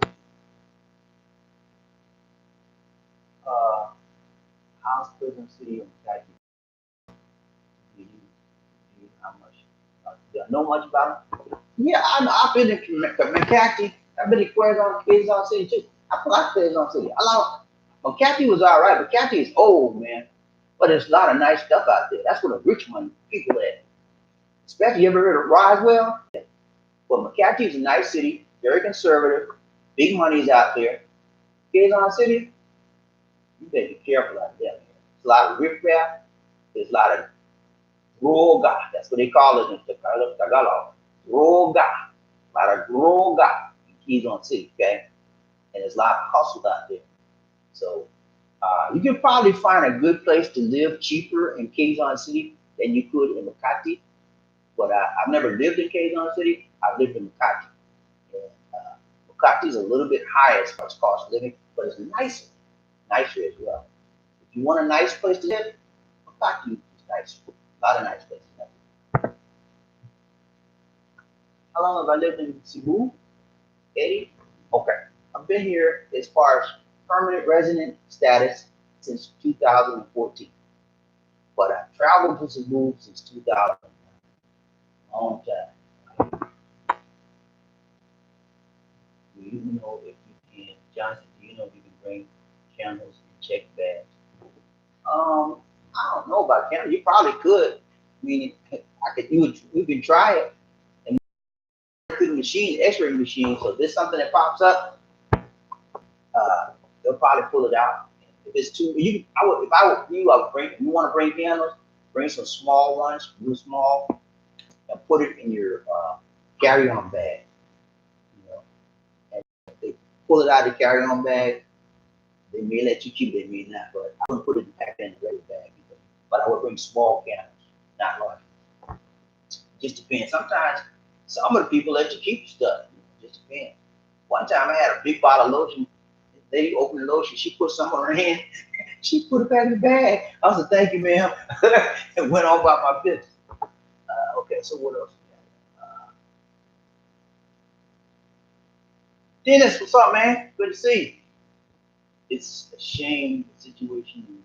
How's Prison City in Kentucky? Do you how much? Do you know much about it? Yeah, I've been in McCarthy. I've been in Quezon City too. I like Quezon City. McCarthy was all right, but McCarthy is old, man. But there's a lot of nice stuff out there. That's where the rich money people at. Especially, you ever heard of Roswell? Well, McCarthy is a nice city, very conservative. Big money's out there. Quezon City, you better be careful out there. There's a lot of riffraff. There's a lot of droga. That's what they call it in Tagalog. Droga. A lot of droga in Quezon City, okay? and there's a lot of hustle out there. So you can probably find a good place to live cheaper in Quezon City than you could in Makati. But I've never lived in Quezon City. I've lived in Makati. And, Makati is a little bit higher as far as cost of living, but it's nicer as well. If you want a nice place to live, Makati is nice. A lot of nice places. How long have I lived in Cebu? 80? Okay. I've been here as far as permanent resident status since 2014. But I've traveled to Cebu since 2000. Long time. Do you know if you can, Johnson, do you know if you can bring candles and check bags? I don't know about candles. You probably could. I mean, you can try it. And through the machine, X-ray machine. So if there's something that pops up, they'll probably pull it out. If it's too, if I were you, I would bring. If you want to bring candles, bring some small ones, real small, and put it in your carry-on bag. You know, and if they pull it out of the carry-on bag, they may let you keep it, they may not. But I wouldn't put it back in the regular bag. But I would bring small candles, not large. Just depends. Sometimes some of the people let you keep stuff. Just depends. One time I had a big bottle of lotion. The lady opened the lotion. She put some on her hand. She put it back in the bag. I said, "Thank you, ma'am," and went on about my business. Okay, so what else? Dennis, what's up, man? Good to see you. It's a shame the situation.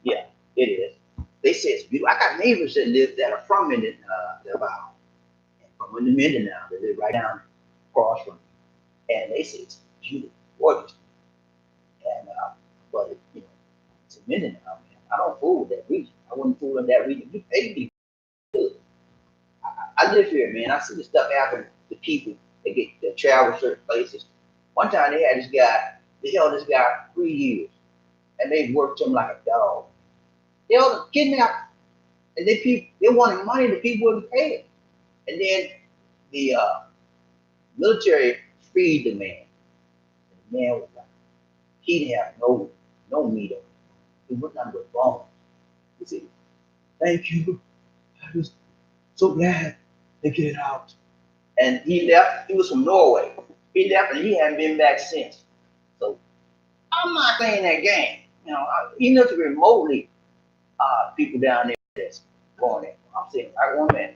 Yeah, it is. They say it's beautiful. I got neighbors that are from Minden, they're about from Minden now. They live right down across from me, and they say it's beautiful, gorgeous. And but it's a Minden now, man. I don't fool with that region. I wouldn't fool in that region. You pay me good. I live here, man. I see the stuff happen to people that travel certain places. One time they had this guy. They held this guy 3 years, and they worked him like a dog. They held him kidnapped, and they wanted money. The people wouldn't pay it, and then the military freed the man. And the man was like, he didn't have no meat on him. He was nothing but bones. He said, "Thank you. I was so glad to get out." And he left. He was from Norway. He left, and he hadn't been back since. So I'm not playing that game. Even if remotely people down there that's going there. I'm saying right one man.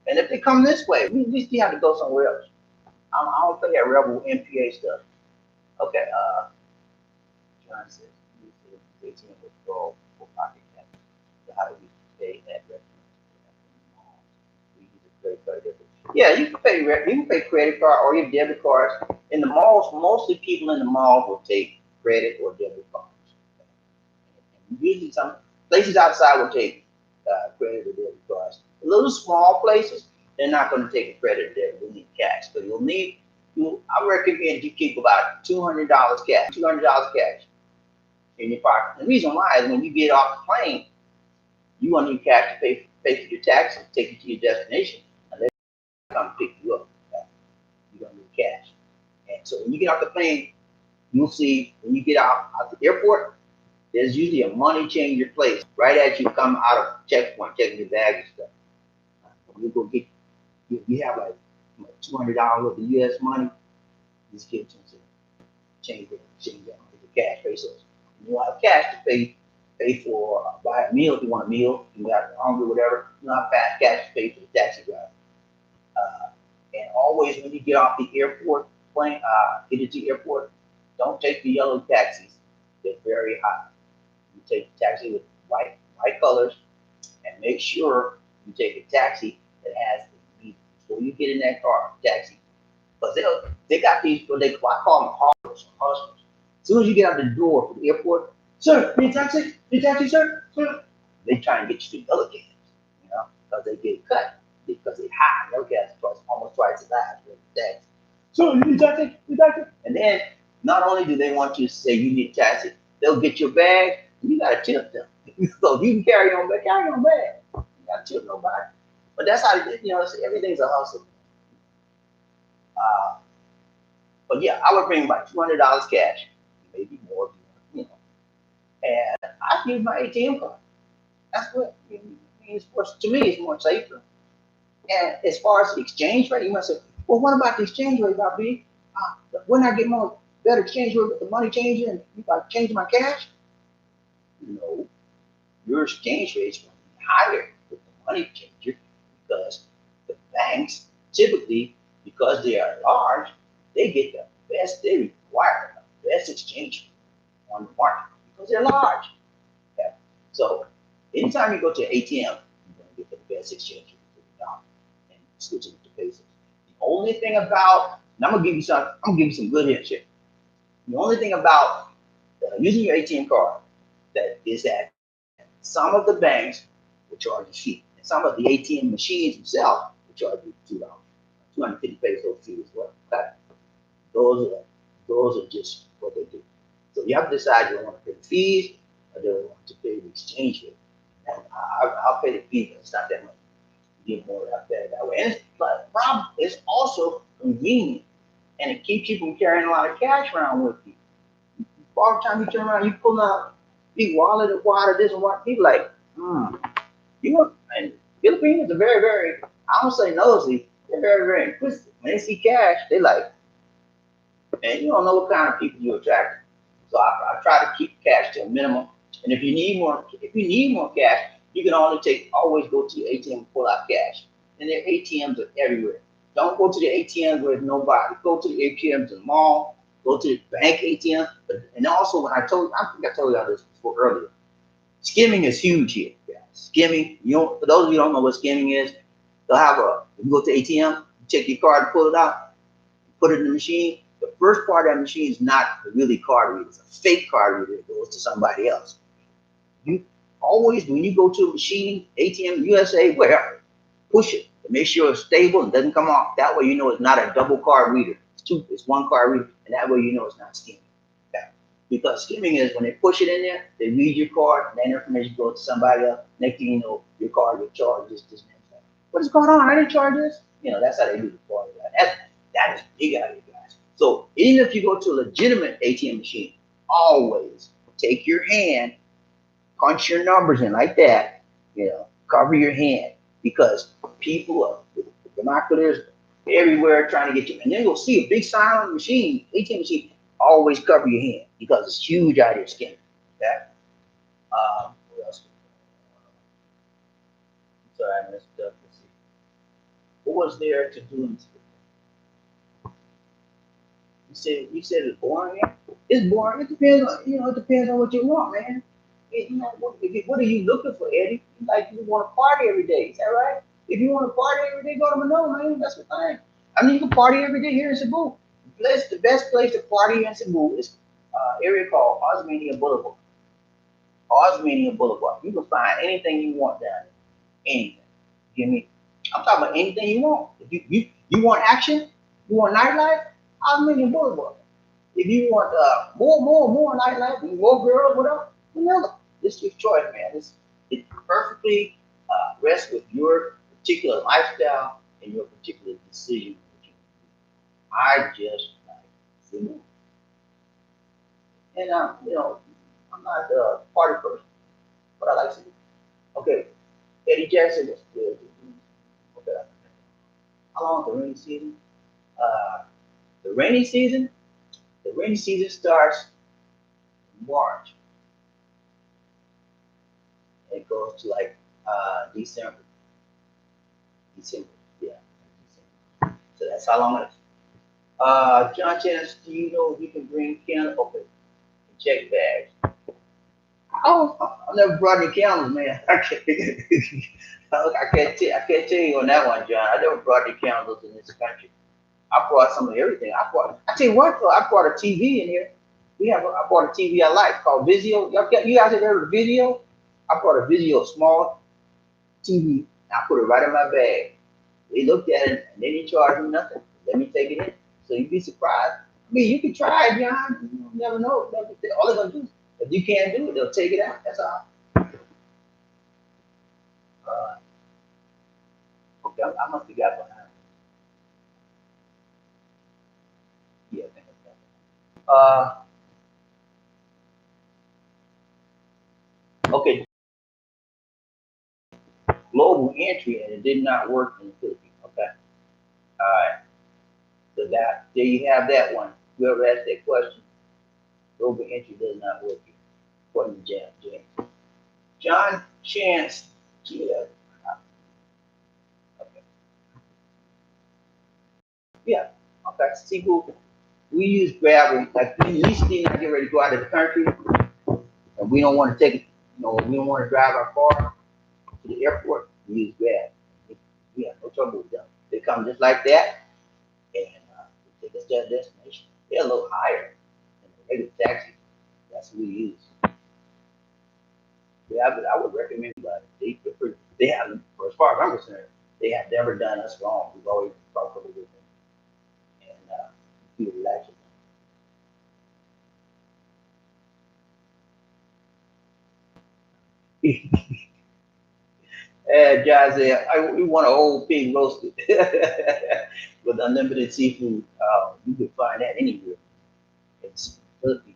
And if they come this way, we at least have to go somewhere else. I don't play that rebel MPA stuff. Okay, John says, ATM withdrawal for pocket cash. So how do we pay that reference? We use a credit card. Yeah, you can pay credit card or your debit cards. In the malls, mostly people in the malls will take credit or debit cards. And usually some places outside will take credit or debit cards. Little small places, they're not going to take a credit or debit. They'll need cash. But I recommend you keep about $200 cash. $200 cash in your pocket. The reason why is when you get off the plane, you want to need cash to pay for your taxes, take you to your destination, and they come pick you up. Okay? You're going to need cash. And so when you get off the plane, you'll see when you get out the airport, there's usually a money changer place right as you come out of checkpoint, checking your bag and stuff. You go get, you have like $200 worth of U.S. money. Just get change that the cash pesos. You don't have cash to pay for buy a meal if you want a meal. You got hungry, whatever. You don't have cash to pay for the taxi driver. And always when you get off the airport plane, get into the airport, don't take the yellow taxis. They're very hot. You take a taxi with white colors, and make sure you take a taxi that has the meter. So you get in that car, taxi, but they got these what I call them hustlers. As soon as you get out the door for the airport, "Sir, need a taxi, sir, sir." They try and get you to the other cabs, because they get cut because they high. Other cabs cost almost twice as high as the taxi. "So you need a taxi, and then not only do they want you to say you need a taxi, they'll get your bag. And you gotta tip them. So you can carry on bag. You gotta tip nobody. But that's how everything's a hustle. Uh, but yeah, I would bring about $200 cash, maybe more, and I use my ATM card. That's what means. To me, it's more safer. And as far as the exchange rate, you must say, well, what about the exchange rate, Bobby? When I get more better exchange rate with the money changing, and if I change my cash, no, your exchange rate is going to be higher with the money changer because the banks typically, because they are large, they get the best, they require the best exchange rate on the market because they're large. Okay? So anytime you go to an ATM, you're going to get the best exchange rate for the dollar and switch it to pesos. The only thing about, and I'm gonna give you some good hints here. The only thing about using your ATM card that some of the banks will charge you fee, and some of the ATM machines themselves will charge you $2, 250 pesos fee as well. Okay? Those are just what they do. So you have to decide you don't want to pay the fees or do you want to pay the exchange rate. And I'll pay the fee, but it's not that much. You get more out there that way. And but the problem is also convenient, and it keeps you from carrying a lot of cash around with you. All the time you turn around, you pull out big wallet of water, this and what. People like, and Filipinos are very, very, I don't say nosy, they're very, very inquisitive. When they see cash, they like, and you don't know what kind of people you attract. So I try to keep cash to a minimum. And if you need more cash, you can always go to your ATM and pull out cash. And their ATMs are everywhere. Don't go to the ATMs where there's nobody. Go to the ATMs in the mall. Go to the bank ATM. And also, I think I told y'all this before earlier. Skimming is huge here, guys. Skimming, for those of you who don't know what skimming is, you go to ATM, you take your card, pull it out, put it in the machine. The first part of that machine is not the really card reader. It's a fake card reader that goes to somebody else. You always, when you go to a machine, ATM, USA, wherever, push it to make sure it's stable and doesn't come off. That way you know it's not a double card reader. It's one card reader, and that way you know it's not skimming. Okay? Because skimming is when they push it in there, they read your card, and that information goes to somebody else. Next thing you know, your card will charge this, and that. What is going on? I didn't charge this. That's how they do the card. That is big out of you guys. So even if you go to a legitimate ATM machine, always take your hand, punch your numbers in like that, cover your hand, because people are with binoculars everywhere trying to get you. And then you'll see a big sign on the machine, ATM machine, always cover your hand because it's huge out of your skin. Okay? What else? Sorry, I messed up. Let's see. What was there to do in this? You said it's boring. It's boring. It depends on it depends on what you want, man. What are you looking for, Eddie? Like you want to party every day, is that right? If you want to party every day, go to Manila, man. That's the thing. I mean, you can party every day here in Cebu. The best place to party in Cebu is area called Osmania Boulevard. Osmania Boulevard. You can find anything you want down there. Anything. You get me? I'm talking about anything you want. If you want action, you want nightlife, Osmania Boulevard. If you want more nightlife, more girls, whatever, Manila. It's your choice, man. It perfectly rests with your particular lifestyle and your particular decision. I just like Cebu. And I'm not a party person, but I like Cebu. Okay, Eddie Jackson was good. Okay, how long is the rainy season? Uh, the rainy season. The rainy season starts in March. And it goes to like December. Yeah, December. So that's how long it is. John Chance, do you know if you can bring candles? Okay, check bags. Oh, I never brought any candles, man. I can't tell you on that one, John. I never brought any candles in this country. I brought some of everything. I tell you what, though, I brought a TV in here. I bought a TV I like called Vizio. You guys have heard of Vizio? I brought a Vizio small TV. And I put it right in my bag. They looked at it and they didn't charge me nothing. Let me take it in. So you'd be surprised. I mean, you can try it, John. You never know. All they're gonna do. If you can't do it, they'll take it out. That's all. I must have got behind. Yeah, I think I got okay, global entry, and it did not work in the Philippines. Okay, all right. So that there you have that one. Whoever asked that question, global entry does not work here. According to James. John Chance. Yeah. Okay. Yeah. Okay. Cebu. We use gravel. Like we usually not get ready to go out of the country, and we don't want to take it. We don't want to drive our car to the airport. We use gravel. We have no trouble with them. They come just like that, and take us to our destination. They're a little higher than the regular taxi. That's what we use. Yeah, but I would recommend that they have, as far as I'm concerned, they have never done us wrong. We've always been comfortable with them and feel relaxed. John said, we want a whole pig roasted with unlimited seafood. You can find that anywhere. It's Philippines.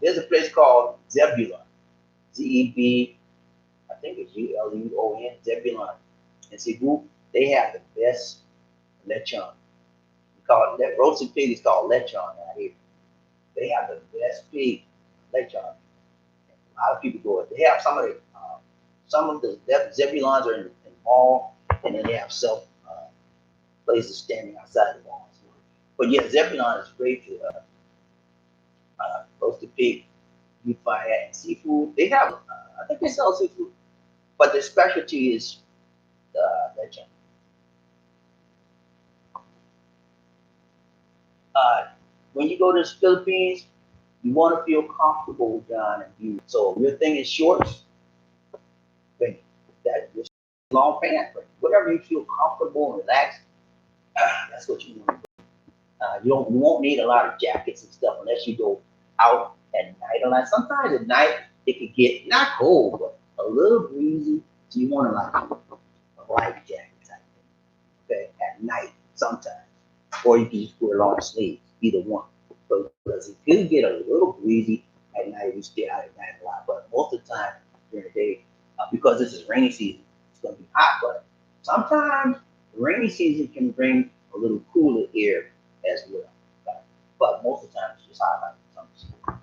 There's a place called Zebulon, Zeb, I think it's Ulon, Zebulon. In Cebu, they have the best lechon. We call it that roasted pig is called lechon out here. They have the best pig lechon. A lot of people go. They have some of the Zebulons are in the mall, and then they have self places standing outside the malls. But yeah, Zebulon is great for roasted pig. You find that in seafood. They have, I think they sell seafood, but their specialty is lechon. Uh, when you go to the Philippines, you want to feel comfortable, John, and you. So your thing is shorts, then that your long pants, whatever you feel comfortable and relaxed, that's what you want. You won't need a lot of jackets and stuff unless you go out at night. And like sometimes at night it could get not cold, but a little breezy. So you want to like a light jacket type thing. Okay, at night sometimes, or you can just wear long sleeves, either one. But because it could get a little breezy at night, we stay out at night a lot. But most of the time during the day, because this is rainy season, it's going to be hot. But sometimes the rainy season can bring a little cooler air as well. But most of the time it's just hot like summer.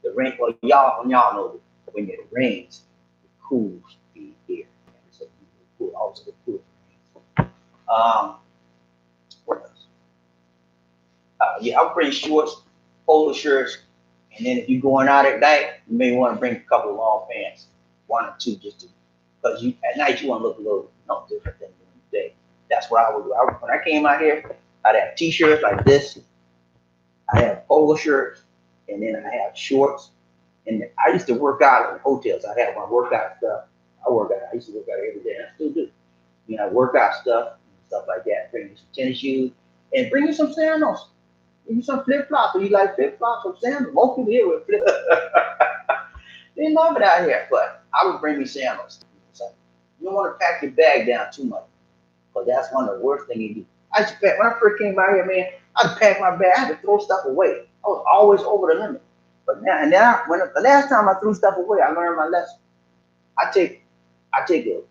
The rain, well, y'all know that when it rains, it cools the air. So it cool, also the cool rains. What else? Yeah, I'll bring shorts, polo shirts, and then if you're going out at night, you may want to bring a couple of long pants, one or two, just to because you at night you want to look a little different than during the day. That's what I would do. When I came out here, I'd have t-shirts like this. I have polo shirts, and then I have shorts. And I used to work out in hotels. I have my workout stuff. I work out. I used to work out every day. And I still do. Workout stuff and stuff like that. Bring you some tennis shoes and bring you some sandals. Bring you some flip flops. If you like flip flops or sandals, most people here with flip. They love it out here, but I would bring me sandals. So you don't want to pack your bag down too much, because that's one of the worst things you do. I used to pack, when I first came out here, man, I'd pack my bag. I had to throw stuff away. I was always over the limit. But now, when the last time I threw stuff away, I learned my lesson. I take a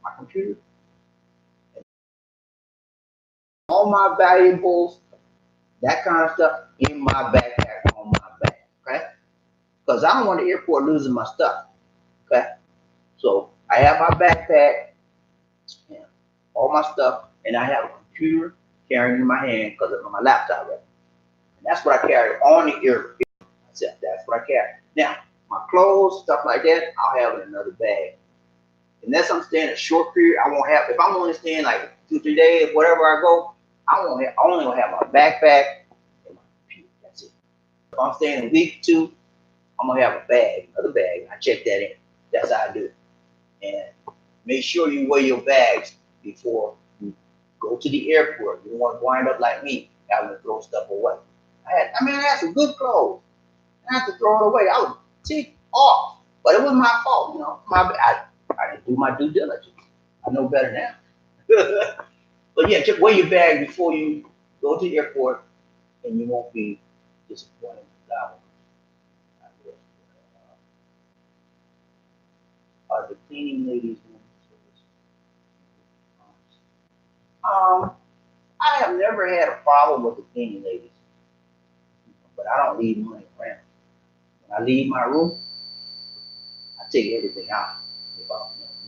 my computer, and all my valuables, that kind of stuff, in my backpack on my back, okay? Because I don't want the airport losing my stuff, okay? So I have my backpack, and all my stuff, and I have a computer carrying in my hand because of my laptop, right? And that's what I carry on the airport. That's what I carry. Now, my clothes, stuff like that, I'll have in another bag. Unless I'm staying a short period, I won't have. If I'm only staying like 2-3 days, whatever I go, I only gonna have my backpack and my computer. That's it. If I'm staying a week or two, I'm gonna have a bag, another bag. I check that in. That's how I do it. And make sure you weigh your bags before you go to the airport. You don't want to wind up like me, having to throw stuff away. I had some good clothes. I had to throw it away. I was ticked off, but it was my fault. I didn't do my due diligence. I know better now. But yeah, just weigh your bag before you go to the airport, and you won't be disappointed with that one. Are the cleaning ladies doing I have never had a problem with the cleaning ladies, but I don't leave money around. When I leave my room, I take everything out. If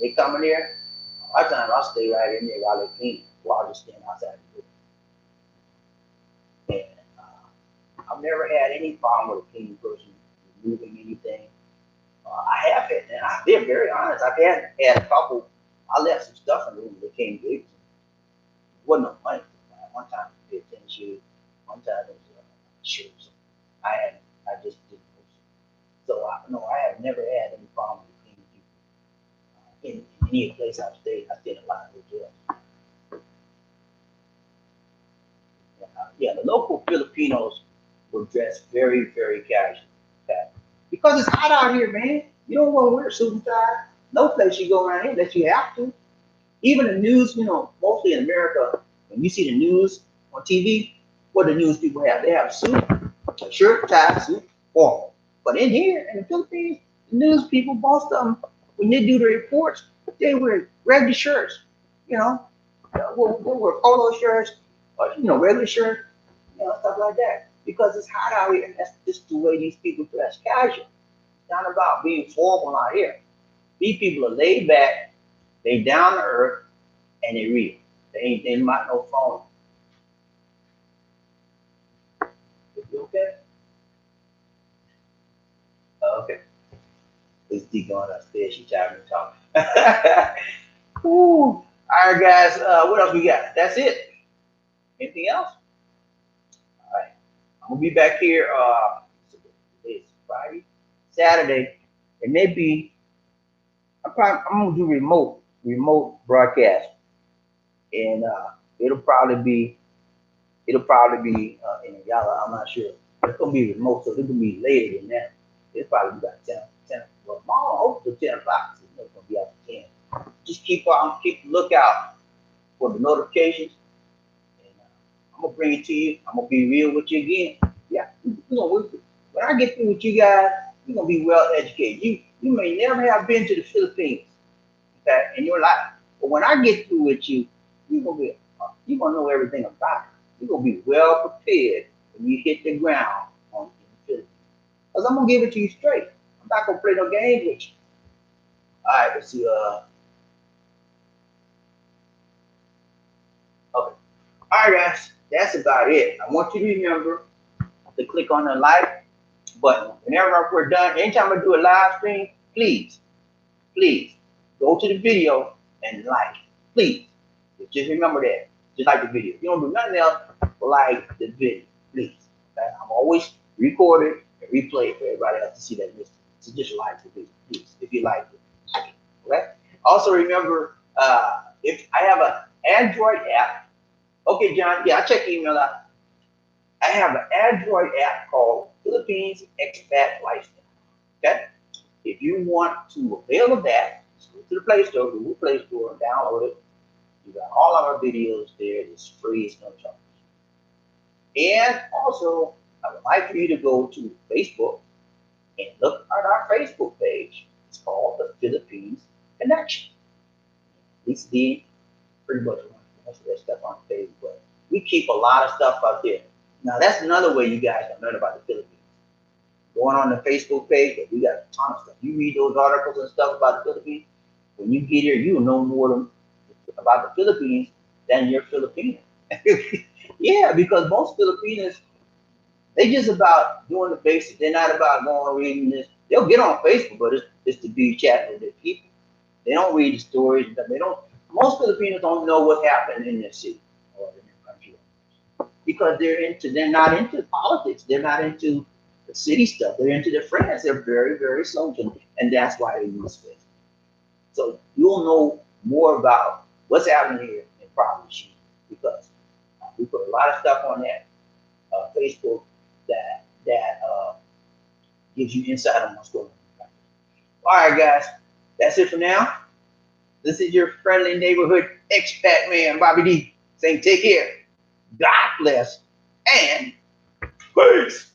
they come in there, a lot of times I'll stay right in there while they clean, while I just stand outside the door. And I've never had any problem with a cleaning person removing anything. I have had, and I've been very honest. I've had a couple. I left some stuff in the room that came big. It wasn't no money. One time it was a tennis shoe. One time it was a shirt. So I just didn't know. So no, I have never had any problem with cleaning people. In any place I've stayed, I stayed in a lot of hotels. Yeah, the local Filipinos were dressed very, very casual. Okay? Because it's hot out here, man. You don't want to wear a suit and tie. No place you go around here that you have to. Even the news, mostly in America, when you see the news on TV, what the news people have? They have a suit, a shirt, tie, suit, formal. But in here, in the Philippines, the news people, most of them, when they do the reports, they wear regular shirts, they wear polo shirts, or, regular shirts, stuff like that. Because it's hot out here, and that's just the way these people dress casual. It's not about being formal out here. These people are laid back, they down to earth, and they real. They might no phone. You okay? Okay. It's D going upstairs. She tired of talking. Ooh. All right, guys. What else we got? That's it. Anything else? All right. I'm gonna be back here. Today's Friday, Saturday. It may be. I'm gonna do remote broadcast, and in Yala. I'm not sure. It's gonna be remote, so it's gonna be later than that. It's probably about 10. Well, I hope to 10 o'clock. So it's gonna be after 10. Just keep a lookout for the notifications, and I'm gonna bring it to you. I'm gonna be real with you again. Yeah, when I get through with you guys, you're gonna be well educated. You may never have been to the Philippines, okay, in your life, but when I get through with you, you're gonna know everything about it. You're gonna be well prepared when you hit the ground in the Philippines. Because I'm gonna give it to you straight. I'm not gonna play no games with you. All right, let's see. Okay. All right, guys. That's about it. I want you to remember to click on the like button. Whenever we're done, anytime I do a live stream, please go to the video and like. Please. Just remember that. Just like the video. You don't do nothing else, like the video. Please. Okay? I'm always recording and replay it for everybody else to see that list. So just like the video, please. If you like it. Okay? Also remember, if I have an Android app. Okay, John, yeah, I check the email out. I have an Android app called Philippines Expat Lifestyle. Okay? If you want to avail of that, just go to the Play Store, Google Play Store, and download it. You got all of our videos there. It's free. It's no charge. And also, I would like for you to go to Facebook and look at our Facebook page. It's called the Philippines Connection. We see pretty much most of that stuff on Facebook, but we keep a lot of stuff out there. Now, that's another way you guys can learn about the Philippines. Going on the Facebook page, we got a ton of stuff. You read those articles and stuff about the Philippines. When you get here, you'll know more about the Philippines than you're Filipino. Yeah, because most Filipinos, they just about doing the basics. They're not about going reading this. They'll get on Facebook, but it's to be chatting with their people. They don't read the stories. They don't. Most Filipinos don't know what's happening in their city or in their country because they're not into politics. They're not into the city stuff. They're into their friends. They're very, very social, and that's why they use Facebook. So you'll know more about what's happening here in Providence because we put a lot of stuff on that Facebook that gives you insight on what's going on. All right, guys, that's it for now. This is your friendly neighborhood expat man, Bobby D, saying take care. God bless and peace.